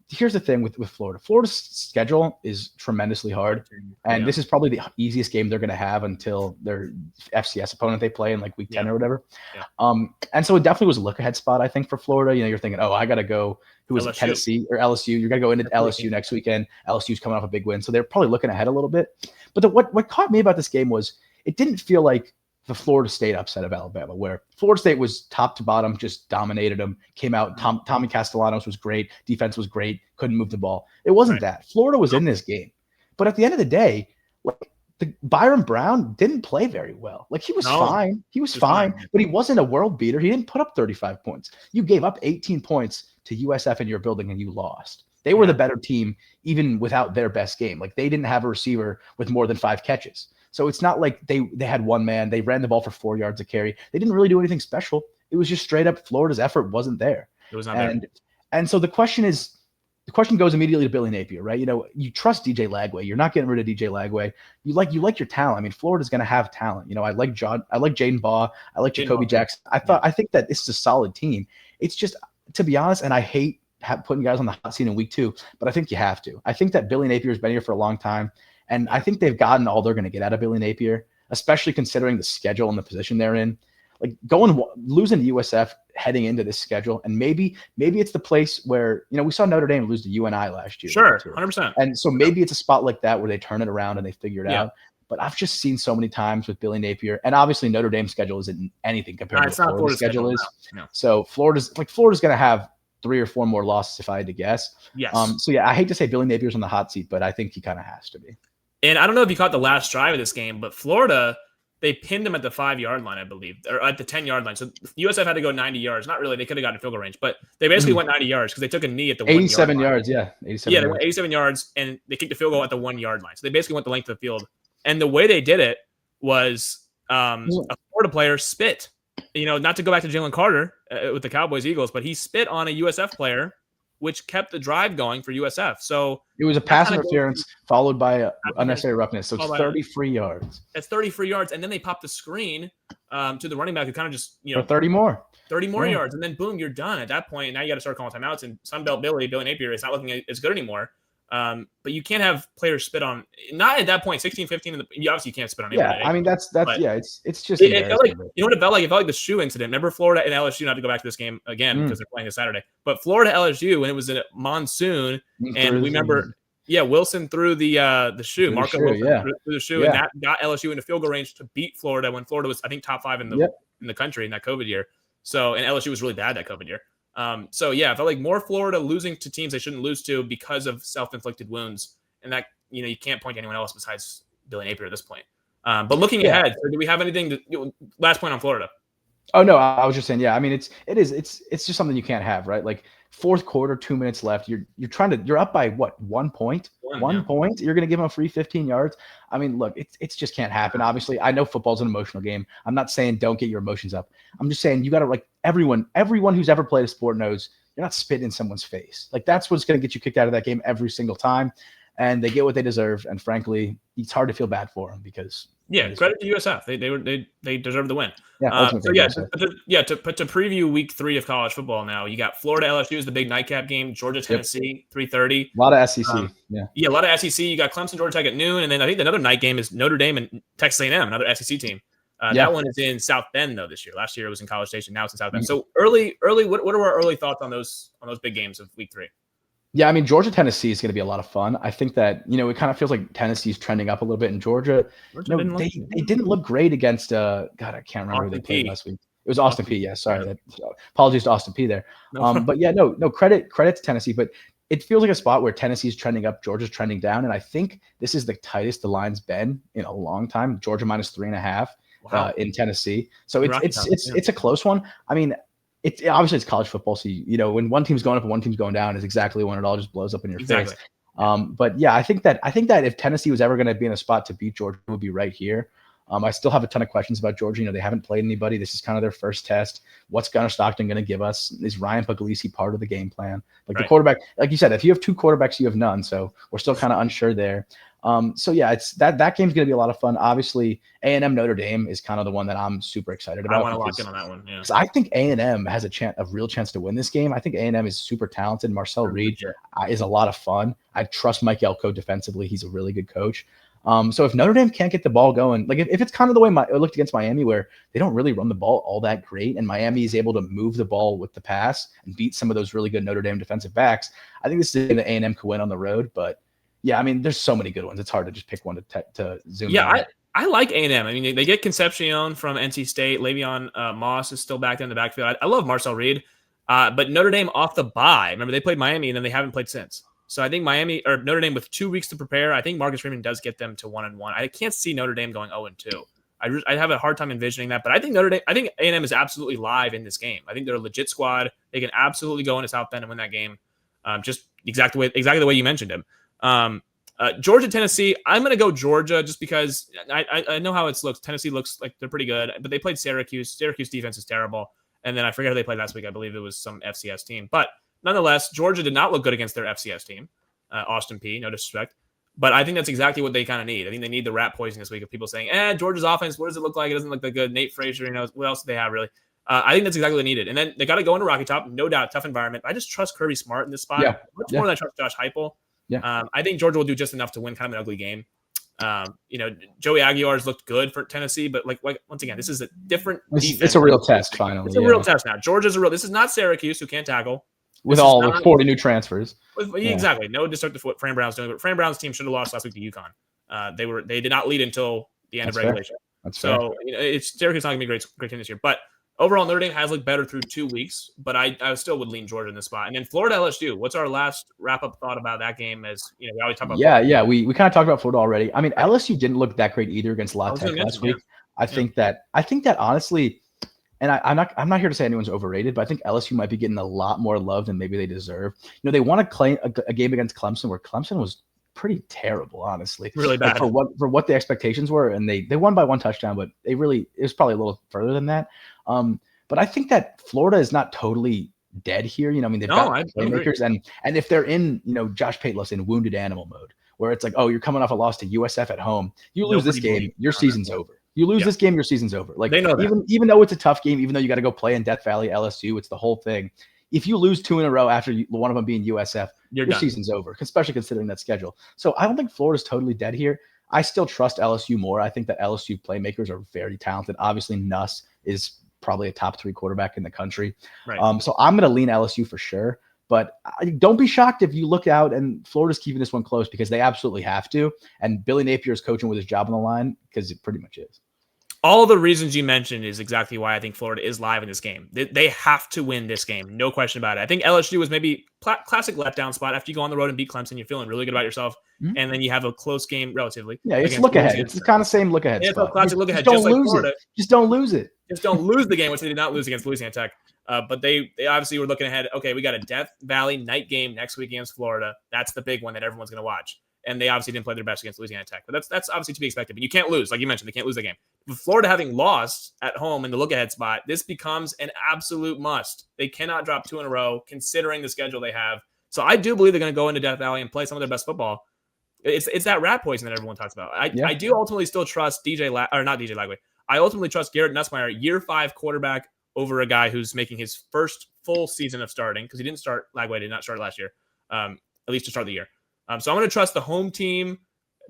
Here's the thing with Florida. Florida's schedule is tremendously hard, and this is probably the easiest game they're going to have until their FCS opponent they play in week 10 or whatever. Yeah. And so it definitely was a look ahead spot, I think, for Florida. You're thinking, I got to go. Who is it, Tennessee or LSU? You're going to go into LSU next weekend. LSU's coming off a big win, so they're probably looking ahead a little bit. But what caught me about this game was it didn't feel like the Florida State upset of Alabama, where Florida State was top to bottom, just dominated them, came out. Tommy Castellanos was great. Defense was great. Couldn't move the ball. It wasn't that. Florida was in this game. But at the end of the day, Byron Brown didn't play very well. He was fine. He was fine, but he wasn't a world beater. He didn't put up 35 points. You gave up 18 points to USF in your building, and you lost. They were the better team, even without their best game. They didn't have a receiver with more than 5 catches. So it's not like they had one man. They ran the ball for 4 yards a carry. They didn't really do anything special. It was just straight up Florida's effort wasn't there. It was not there. And so the question goes immediately to Billy Napier, right? You trust DJ Lagway. You're not getting rid of DJ Lagway. You like your talent. I mean, Florida's going to have talent. I like Jaden Baugh. I like Jacoby Jackson. I think that this is a solid team. It's just, to be honest, and I hate putting guys on the hot seat in week 2, but I think you have to. I think that Billy Napier's been here for a long time. And I think they've gotten all they're going to get out of Billy Napier, especially considering the schedule and the position they're in. Losing to USF heading into this schedule, and maybe it's the place where we saw Notre Dame lose to UNI last year. Sure, 100%. And so maybe it's a spot like that where they turn it around and they figure it out. But I've just seen so many times with Billy Napier, and obviously Notre Dame's schedule isn't anything compared to what Florida's schedule is. No. So Florida's going to have 3 or 4 more losses if I had to guess. Yes. So yeah, I hate to say Billy Napier's on the hot seat, but I think he kind of has to be. And I don't know if you caught the last drive of this game, but Florida, they pinned him at the 5-yard line, I believe, or at the 10-yard line. So USF had to go 90 yards. Not really. They could have gotten field goal range, but they basically went 90 yards because they took a knee at the 1 yard 87 line. yards, yeah. 87 Yeah, they yards. went 87 yards, and they kicked the field goal at the 1 yard line. So they basically went the length of the field. And the way they did it was a Florida player spit. Not to go back to Jalen Carter with the Cowboys-Eagles, but he spit on a USF player, which kept the drive going for USF. So it was a pass interference followed by unnecessary roughness. So it's 30 free yards. That's 30 free yards. And then they popped the screen to the running back who kind of just, for 30 more. 30 more yards. And then, boom, you're done at that point. And now you got to start calling timeouts. And Sunbelt Billy Napier is not looking as good anymore. But you can't have players spit on – not at that point, 16, 15. You obviously can't spit on anybody. Yeah, I mean, that's it's just – It felt like, you know what it felt like? It felt like the shoe incident. Remember Florida and LSU, not to go back to this game again because they're playing this Saturday. But Florida LSU, when it was a monsoon, and we remember – Wilson threw the shoe. Marco Wilson threw the shoe, and that got LSU into field goal range to beat Florida when Florida was, I think, top 5 in the country in that COVID year. So, and LSU was really bad that COVID year. I felt like more Florida losing to teams they shouldn't lose to because of self-inflicted wounds, and that you can't point to anyone else besides Billy Napier at this point. But looking ahead, do we have anything last point on Florida? Oh no, I was just saying, I mean, it's just something you can't have, right? Like fourth quarter, 2 minutes left. You're up by what? 1 point? One point? You're going to give them a free 15 yards? I mean, look, it's just can't happen. Obviously, I know football's an emotional game. I'm not saying don't get your emotions up. I'm just saying you got to, like, everyone who's ever played a sport knows you're not spitting in someone's face. Like, that's what's going to get you kicked out of that game every single time. And they get what they deserve. And frankly, it's hard to feel bad for them because credit to USF. They deserve the win. To preview week 3 of college football now, you got Florida LSU is the big nightcap game, Georgia Tennessee 3:30. A lot of SEC. A lot of SEC. You got Clemson Georgia Tech at noon, and then I think another night game is Notre Dame and Texas A&M, another SEC team. That one is in South Bend though this year. Last year it was in College Station. Now it's in South Bend. So early. What are our early thoughts on those big games of week 3? Yeah, I mean, Georgia-Tennessee is going to be a lot of fun. I think that, it kind of feels like Tennessee's trending up a little bit. In Georgia they didn't look great against, I can't remember who they played last week. It was Austin P. Yeah, sorry. Apologies to Austin P. there. But credit to Tennessee. But it feels like a spot where Tennessee's trending up, Georgia's trending down. And I think this is the tightest the line's been in a long time. Georgia minus 3.5 in Tennessee. So it's a close one. I mean, obviously it's college football, so when one team's going up and one team's going down is exactly when it all just blows up in your face. But I think that if Tennessee was ever going to be in a spot to beat Georgia, it would be right here. I still have a ton of questions about Georgia. They haven't played anybody. This is kind of their first test. What's Gunnar Stockton going to give us? Is Ryan Puglisi part of the game plan? The quarterback, like you said, if you have 2 quarterbacks, you have none. So we're still kind of unsure there. It's that game's going to be a lot of fun. Obviously, A&M Notre Dame is kind of the one that I'm super excited about. I want to lock in on that one. Yeah, because I think A&M has a real chance to win this game. I think A&M is super talented. Marcel Reed is a lot of fun. I trust Mike Elko defensively. He's a really good coach. So if Notre Dame can't get the ball going, like if it's kind of the way it looked against Miami, where they don't really run the ball all that great, and Miami is able to move the ball with the pass and beat some of those really good Notre Dame defensive backs, I think this is a game that A&M could win on the road. But yeah, I mean, there's so many good ones. It's hard to just pick one to zoom in. Yeah, I like A&M. I mean, they get Concepcion from NC State. Le'Veon Moss is still back there in the backfield. I love Marcel Reed. But Notre Dame off the bye. Remember, they played Miami, and then they haven't played since. So I think Notre Dame with 2 weeks to prepare. I think Marcus Freeman does get them to 1-1. I can't see Notre Dame going 0-2. I have a hard time envisioning that, but I think A&M is absolutely live in this game. I think they're a legit squad. They can absolutely go into South Bend and win that game. Just exactly the way you mentioned him. Georgia, Tennessee. I'm going to go Georgia just because I know how it looks. Tennessee looks like they're pretty good, but they played Syracuse. Syracuse defense is terrible. And then I forget who they played last week. I believe it was some FCS team, but nonetheless, Georgia did not look good against their FCS team, Austin P. No disrespect, but I think that's exactly what they kind of need. I think they need the rat poison this week of people saying, Georgia's offense, what does it look like? It doesn't look that good. Nate Frazier, what else do they have really? I think that's exactly what they needed. And then they got to go into Rocky Top, no doubt, tough environment. I just trust Kirby Smart in this spot much more than I trust Josh Heupel. Yeah. I think Georgia will do just enough to win kind of an ugly game. Joey Aguilar's looked good for Tennessee, but like once again, this is a different defense. It's a real test finally. It's a real test now. Georgia's a real. This is not Syracuse who can't tackle. With 40 new transfers. Exactly. No disrespect to what Fran Brown's doing, but Fran Brown's team should have lost last week to UConn. They did not lead until the end of regulation. That's fair. It's Syracuse not going to be great team this year. But overall, Notre Dame has looked better through 2 weeks, but I still would lean Georgia in this spot. And then Florida LSU. What's our last wrap up thought about that game? As we always talk about. Yeah. We kind of talked about Florida already. I mean, LSU didn't look that great either against La Tech last week. I think that honestly, and I'm not here to say anyone's overrated, but I think LSU might be getting a lot more love than maybe they deserve. They won a game against Clemson where Clemson was pretty terrible, honestly. Really bad. For what the expectations were, and they won by 1 touchdown, but it was probably a little further than that. But I think that Florida is not totally dead here. They've got playmakers, and if they're in, Josh Pateless in wounded animal mode, where it's like, oh, you're coming off a loss to USF at home, you lose this game, your season's over. You lose this game, your season's over. Like, they know even though it's a tough game, even though you got to go play in Death Valley, LSU, it's the whole thing. If you lose 2 in a row after one of them being USF, your season's over, especially considering that schedule. So I don't think Florida's totally dead here. I still trust LSU more. I think that LSU playmakers are very talented. Obviously, Nuss is probably a top 3 quarterback in the country. Right. So I'm going to lean LSU for sure. But don't be shocked if you look out and Florida's keeping this one close, because they absolutely have to. And Billy Napier is coaching with his job on the line, because it pretty much is. All the reasons you mentioned is exactly why I think Florida is live in this game. They have to win this game. No question about it. I think LSU was maybe classic letdown spot. After you go on the road and beat Clemson, you're feeling really good about yourself. Mm-hmm. And then you have a close game relatively. Yeah, it's look ahead. It's kind of same look ahead. Yeah, spot. It's a classic look ahead. Just don't lose it. Just don't lose it. Just don't lose the game, which they did not lose against Louisiana Tech. But they obviously were looking ahead. Okay, we got a Death Valley night game next week against Florida. That's the big one that everyone's going to watch. And they obviously didn't play their best against Louisiana Tech. But that's obviously to be expected. But you can't lose. Like you mentioned, they can't lose the game. With Florida having lost at home in the look-ahead spot, this becomes an absolute must. They cannot drop 2 in a row, considering the schedule they have. So I do believe they're going to go into Death Valley and play some of their best football. It's that rat poison that everyone talks about. I do ultimately still trust not DJ Lagway. I ultimately trust Garrett Nussmeier, year 5 quarterback, over a guy who's making his first full season of starting, because he didn't start. Lagway did not start last year, at least to start the year. So I'm going to trust the home team.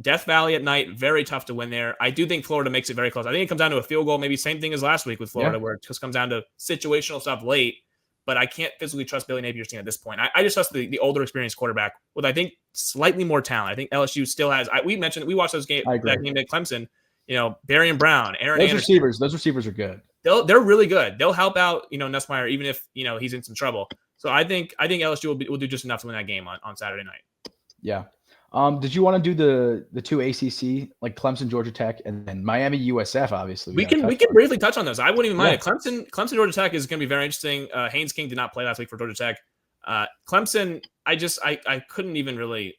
Death Valley at night, very tough to win there. I do think Florida makes it very close. I think it comes down to a field goal, maybe same thing as last week with Florida, where it just comes down to situational stuff late. But I can't physically trust Billy Napier's team at this point. I just trust the older, experienced quarterback with, I think, slightly more talent. I think LSU still has. We watched that game at Clemson. Barry and Brown, Aaron Anderson. Those receivers are good. They're really good. They'll help out, Nussmeier, even if he's in some trouble. So I think LSU will do just enough to win that game on Saturday night. Yeah. Did you want to do the 2 ACC, like Clemson, Georgia Tech, and then Miami, USF? Obviously, we can briefly touch on those. I wouldn't even mind it. Clemson, Georgia Tech is going to be very interesting. Haynes King did not play last week for Georgia Tech. Clemson, I couldn't even really.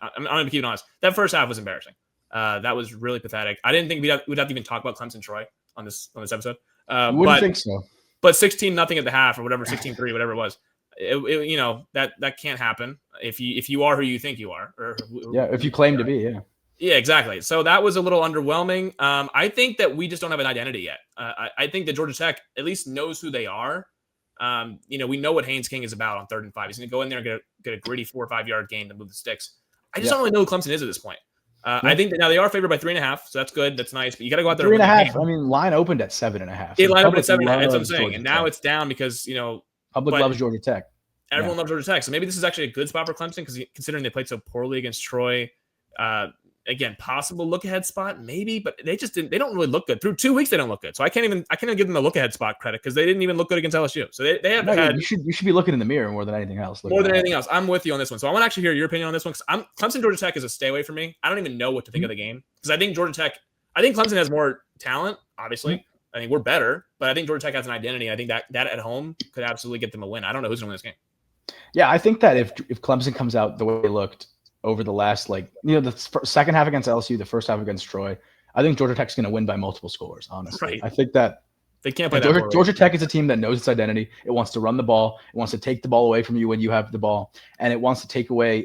I'm going to keep it honest. That first half was embarrassing. That was really pathetic. I didn't think we'd have to even talk about Clemson Troy on this episode. Wouldn't think so. But 16-0 at the half, or whatever, 16-3, whatever it was. That can't happen if you are who you think you are, or if you claim to be. Yeah, exactly. So that was a little underwhelming. I think that we just don't have an identity yet. I think that Georgia Tech at least knows who they are. We know what Haynes King is about on 3rd and 5. He's going to go in there and get a gritty 4 or 5 yard gain to move the sticks. I just don't really know who Clemson is at this point. I think that now they are favored by 3.5, so that's good. That's nice. But you got to go out there. 3.5. I mean, line opened at 7.5. It line opened at 7.5. That's what I'm saying. And now it's down because public loves Georgia Tech. Everyone loves Georgia Tech. So maybe this is actually a good spot for Clemson, because considering they played so poorly against Troy. Again, possible look ahead spot, maybe, but they don't really look good. Through 2 weeks, they don't look good. So I can't even give them the look ahead spot credit, because they didn't even look good against LSU. So they have had. You should be looking in the mirror more than anything else. I'm with you on this one. So I want to actually hear your opinion on this one, because Clemson Georgia Tech is a stay away for me. I don't even know what to think of the game, because I think Clemson has more talent, obviously. Mm-hmm. I think we're better, but I think Georgia Tech has an identity. I think that at home could absolutely get them a win. I don't know who's going to win this game. Yeah, I think that if Clemson comes out the way they looked over the last, the second half against LSU, the first half against Troy, I think Georgia Tech's going to win by multiple scores, honestly. Right. I think that they can't play Georgia Tech is a team that knows its identity. It wants to run the ball. It wants to take the ball away from you when you have the ball, and it wants to take away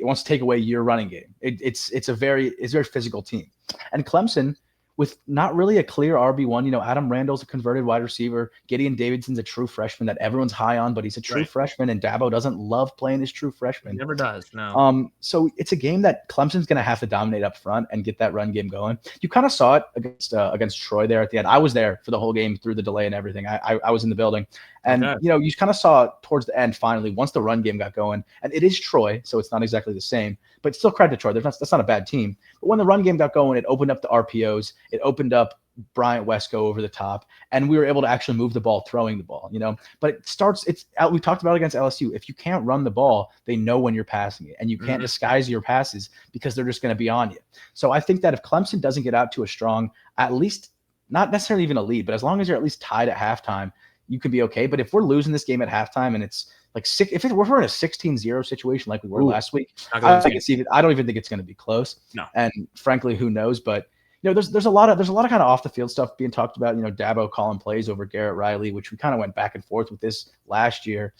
your running game. It's a very physical team. And Clemson, with not really a clear RB1, Adam Randall's a converted wide receiver. Gideon Davidson's a true freshman that everyone's high on, but he's a true freshman, and Dabo doesn't love playing his true freshman. He never does, no. So it's a game that Clemson's going to have to dominate up front and get that run game going. You kind of saw it against Troy there at the end. I was there for the whole game through the delay and everything. I was in the building. And, you kind of saw it towards the end finally once the run game got going. And it is Troy, so it's not exactly the same. But still credit to Troy. That's not a bad team. But when the run game got going, it opened up the RPOs. It opened up Bryant West go over the top, and we were able to actually move the ball throwing the ball, But we talked about it against LSU. If you can't run the ball, they know when you're passing it, and you can't disguise your passes because they're just going to be on you. So I think that if Clemson doesn't get out to a strong, at least not necessarily even a lead, but as long as you're at least tied at halftime, you could be okay. But if we're losing this game at halftime and it's like if we're in a 16-0 situation like we were last week, I don't even think it's going to be close. No. And frankly, who knows? But there's a lot of kind of off the field stuff being talked about. Dabo calling plays over Garrett Riley, which we kind of went back and forth with this last year.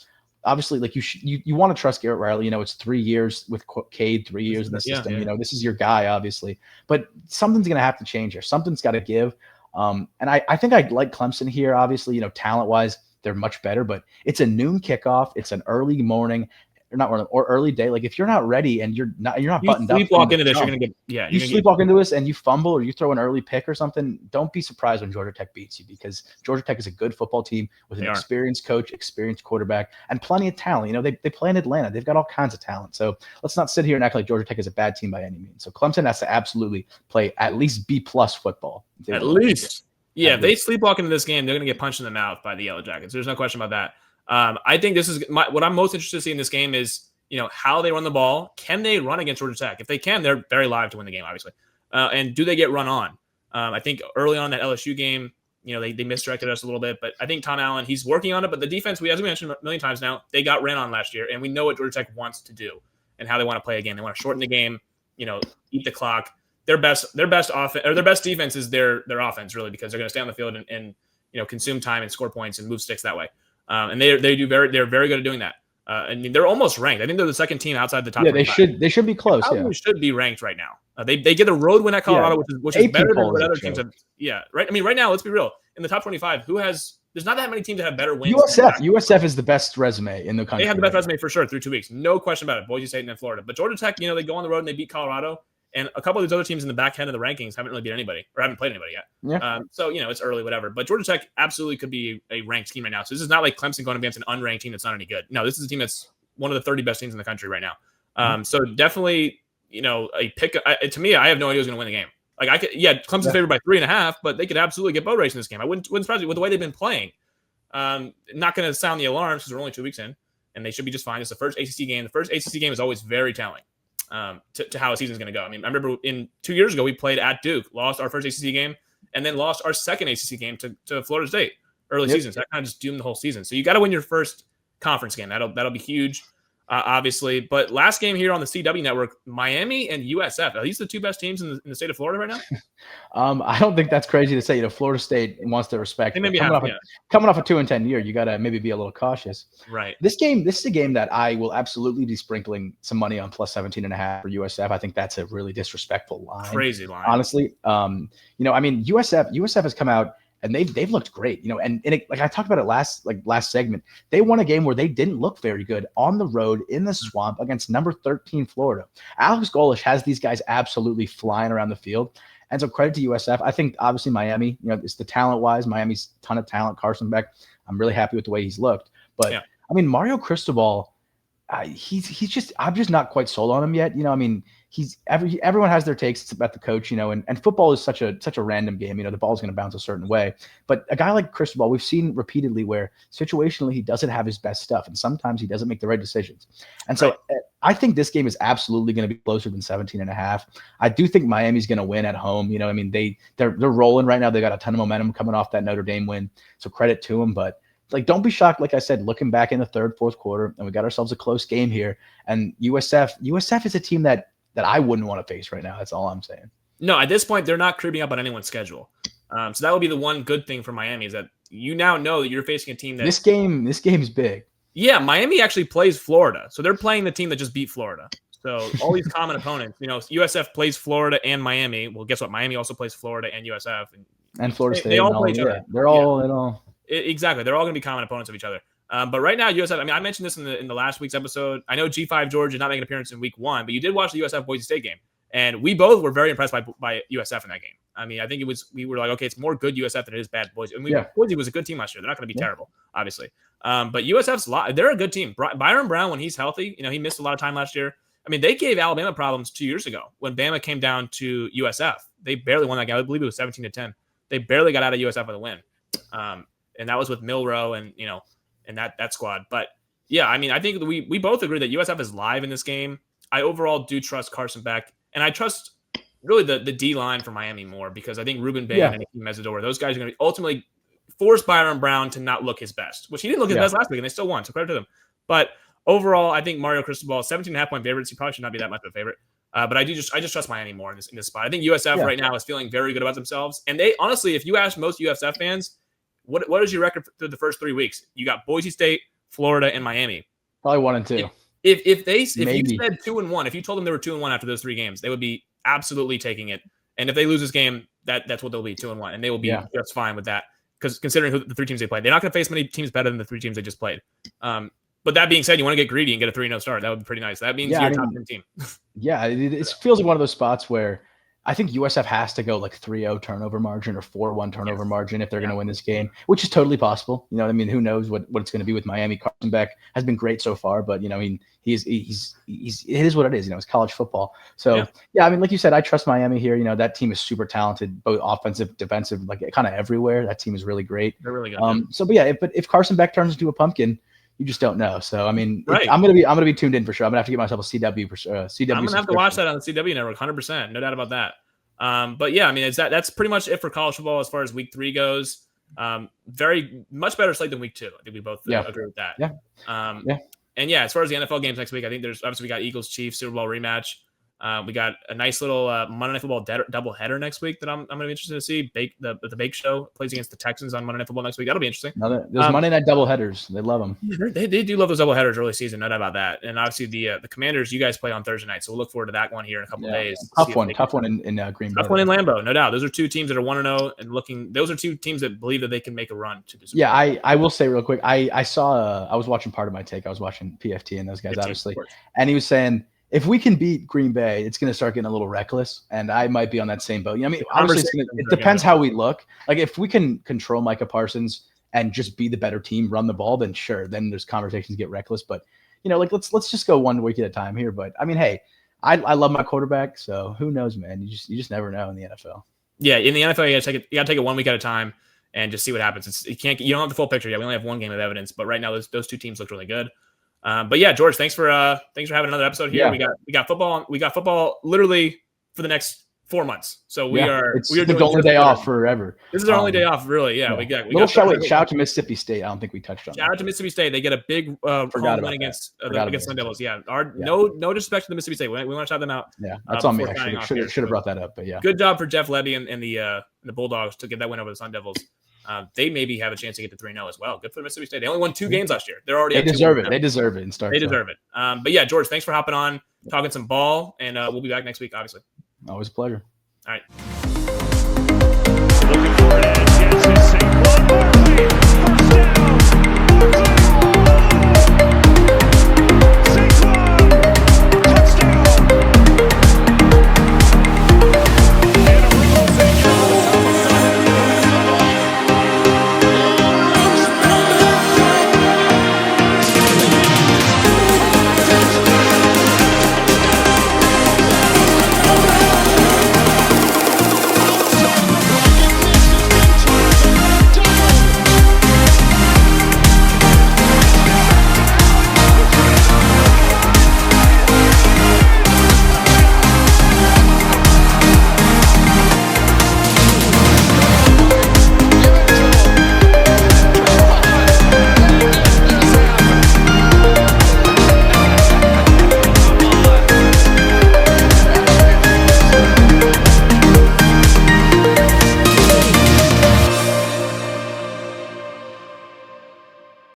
Obviously, like you want to trust Garrett Riley. It's 3 years with Cade, 3 years in the system. Yeah. This is your guy, obviously. But something's going to have to change here. Something's got to give. And I think I like Clemson here. Obviously, talent-wise, they're much better. But it's a noon kickoff. It's an early morning. Or early day. Like if you're not ready and you're not buttoned up, sleepwalk into this, you're gonna get you sleepwalk into this and you fumble or you throw an early pick or something. Don't be surprised when Georgia Tech beats you, because Georgia Tech is a good football team with an experienced coach, experienced quarterback, and plenty of talent. They play in Atlanta. They've got all kinds of talent. So let's not sit here and act like Georgia Tech is a bad team by any means. So Clemson has to absolutely play at least B+ football. At least. Yeah, if they sleepwalk into this game, they're gonna get punched in the mouth by the Yellow Jackets. There's no question about that. I think this is what I'm most interested to see in this game is, how they run the ball. Can they run against Georgia Tech? If they can, they're very live to win the game, obviously. And do they get run on? I think early on that LSU game, they misdirected us a little bit, but I think Tom Allen, he's working on it. But the defense, as we mentioned a million times now, they got ran on last year, and we know what Georgia Tech wants to do and how they want to play a game. They want to shorten the game, eat the clock. Their best offense or their best defense is their offense, really, because they're going to stay on the field and consume time and score points and move sticks that way. And they're very good at doing that. I mean, they're almost ranked. I think they're the second team outside the top. Yeah, 25. They should be close. They should be ranked right now. They get a road win at Colorado, which is better than what other teams have. Yeah, right. I mean, right now, let's be real. In the top 25, there's not that many teams that have better wins. USF is the best resume in the country. They have the best resume for sure through 2 weeks. No question about it. Boise State and Florida. But Georgia Tech, they go on the road and they beat Colorado. And a couple of these other teams in the back end of the rankings haven't really beat anybody or haven't played anybody yet. Yeah. So, it's early, whatever. But Georgia Tech absolutely could be a ranked team right now. So this is not like Clemson going against an unranked team that's not any good. No, this is a team that's one of the 30 best teams in the country right now. So definitely, a pick. To me, I have no idea who's going to win the game. Like Clemson's favored by 3.5, but they could absolutely get boat race in this game. I wouldn't surprise me with the way they've been playing. Not going to sound the alarms because we're only 2 weeks in, and they should be just fine. It's the first ACC game. The first ACC game is always very telling. To how a season's going to go. I mean, I remember 2 years ago we played at Duke, lost our first ACC game, and then lost our second ACC game to Florida State early season. So that kind of just doomed the whole season. So you got to win your first conference game. That'll be huge, obviously. But last game here on the CW network, Miami and USF. Are these the two best teams in the state of Florida right now? I don't think that's crazy to say. Florida State wants their respect. Coming off a 2-10 year, you got to maybe be a little cautious. Right. This is a game that I will absolutely be sprinkling some money on plus 17.5 for USF. I think that's a really disrespectful line. Crazy line. Honestly, I mean, USF has come out and they've looked great, and like I talked about it last segment, they won a game where they didn't look very good on the road in the swamp against number 13 Florida. Alex Golesh has these guys absolutely flying around the field. And so credit to USF. I think obviously Miami, it's the talent wise, Miami's ton of talent. Carson Beck, I'm really happy with the way he's looked. But I mean, Mario Cristobal, I'm just not quite sold on him yet. I mean, everyone has their takes about the coach, and football is such a random game. The ball's going to bounce a certain way. But a guy like Cristobal, we've seen repeatedly where situationally he doesn't have his best stuff, and sometimes he doesn't make the right decisions. And so I think this game is absolutely going to be closer than 17.5. I do think Miami's going to win at home. I mean, they're rolling right now. They got a ton of momentum coming off that Notre Dame win. So credit to them, but don't be shocked. Like I said, looking back in the third, fourth quarter, and we got ourselves a close game here. And USF is a team that I wouldn't want to face right now. That's all I'm saying. No, at this point, they're not creeping up on anyone's schedule. So that would be the one good thing for Miami is that you now know that you're facing a team that this game's big. Yeah, Miami actually plays Florida, so they're playing the team that just beat Florida. So all these common opponents, USF plays Florida and Miami. Well, guess what? Miami also plays Florida and USF and Florida State. They all play each other. They're all. Exactly. They're all going to be common opponents of each other. But right now, USF, I mean, I mentioned this in the last week's episode. I know G5 George did not make an appearance in week 1, but you did watch the USF Boise State game. And we both were very impressed by USF in that game. I mean, I think we were like, okay, it's more good USF than it is bad Boise. Boise was a good team last year. They're not going to be terrible, obviously. But USF's they're a good team. Byron Brown, when he's healthy, he missed a lot of time last year. I mean, they gave Alabama problems 2 years ago when Bama came down to USF. They barely won that game. I believe it was 17-10. they barely got out of USF with a win. And that was with Milrow and that squad. But yeah, I mean, I think we both agree that USF is live in this game. I overall do trust Carson Beck, and I trust really the D line for Miami more because I think Ruben Bain and Akeem Mesidor, those guys are going to ultimately force Byron Brown to not look his best, which he didn't look his best last week, and they still won. So credit to them. But overall, I think Mario Cristobal, 17.5-point favorites. He probably should not be that much of a favorite. But I just trust Miami more in this spot. I think USF right now is feeling very good about themselves. And they honestly, if you ask most USF fans, what is your record through the first 3 weeks? You got Boise State, Florida, and Miami. Probably 1 and 2. If you said 2-1, if you told them they were 2-1 after those 3 games, they would be absolutely taking it. And if they lose this game, that's what they'll be, 2-1, and they will be just fine with that. Because considering the 3 teams they played, they're not going to face many teams better than the 3 teams they just played. But that being said, you want to get greedy and get a 3-0 start. That would be pretty nice. That means you're a top 10 team. It feels like one of those spots where I think USF has to go like 3-0 turnover margin or 4-1 turnover margin if they're going to win this game, which is totally possible. You know what I mean? Who knows what it's going to be with Miami? Carson Beck has been great so far, but I mean, it is what it is. It's college football. So I mean, like you said, I trust Miami here. That team is super talented, both offensive, defensive, like kind of everywhere. That team is really great. They're really good. If Carson Beck turns into a pumpkin, you just don't know. So I mean, right. I'm gonna be tuned in for sure. I'm gonna have to get myself a CW. I'm gonna have to watch that on the CW network, 100%, no doubt about that. But yeah, I mean, that's pretty much it for college football as far as week 3 goes. Very much better slate than week 2. I think we both agree with that. And as far as the NFL games next week, I think there's obviously we got Eagles Chiefs Super Bowl rematch. We got a nice little Monday Night Football double header next week that I'm going to be interested to see. The Bake Show plays against the Texans on Monday Night Football next week. That'll be interesting. Those Monday Night double headers, they love them. They do love those double headers early season, no doubt about that. And obviously the Commanders, you guys play on Thursday night, so we'll look forward to that one here in a couple of days. Tough one in Green Bay. Tough one in Lambeau, no doubt. Those are 2 teams that are 1-0 and looking. Those are 2 teams that believe that they can make a run to this. I will say real quick. I saw. I was watching part of my take. I was watching PFT and those guys obviously, and he was saying, if we can beat Green Bay, it's going to start getting a little reckless, and I might be on that same boat. I mean, honestly, it depends how we look. Like, if we can control Micah Parsons and just be the better team, run the ball, then sure, then there's conversations get reckless. But let's just go 1 week at a time here. But I mean, hey, I love my quarterback, so who knows, man? You just never know in the NFL. Yeah, in the NFL, you got to take it 1 week at a time and just see what happens. You don't have the full picture yet. We only have 1 game of evidence, but right now those 2 teams look really good. But yeah, George, thanks for having another episode here. Yeah. We got football literally for the next 4 months. So we are the only day off forever. This is our only day off, really. Yeah, we got shout out to Mississippi State. I don't think we touched on. Shout out to Mississippi State. They get a big home win against Sun Devils. Yeah, no disrespect to the Mississippi State. We want to shout them out. Yeah, that's on me. Should have brought that up, but yeah. Good job for Jeff Levy and the Bulldogs to get that win over the Sun Devils. They maybe have a chance to get to 3-0 as well. Good for Mississippi State. They only won 2 games last year. They deserve it. They deserve it. They deserve it. But yeah, George, thanks for hopping on, talking some ball, and we'll be back next week, obviously. Always a pleasure. All right.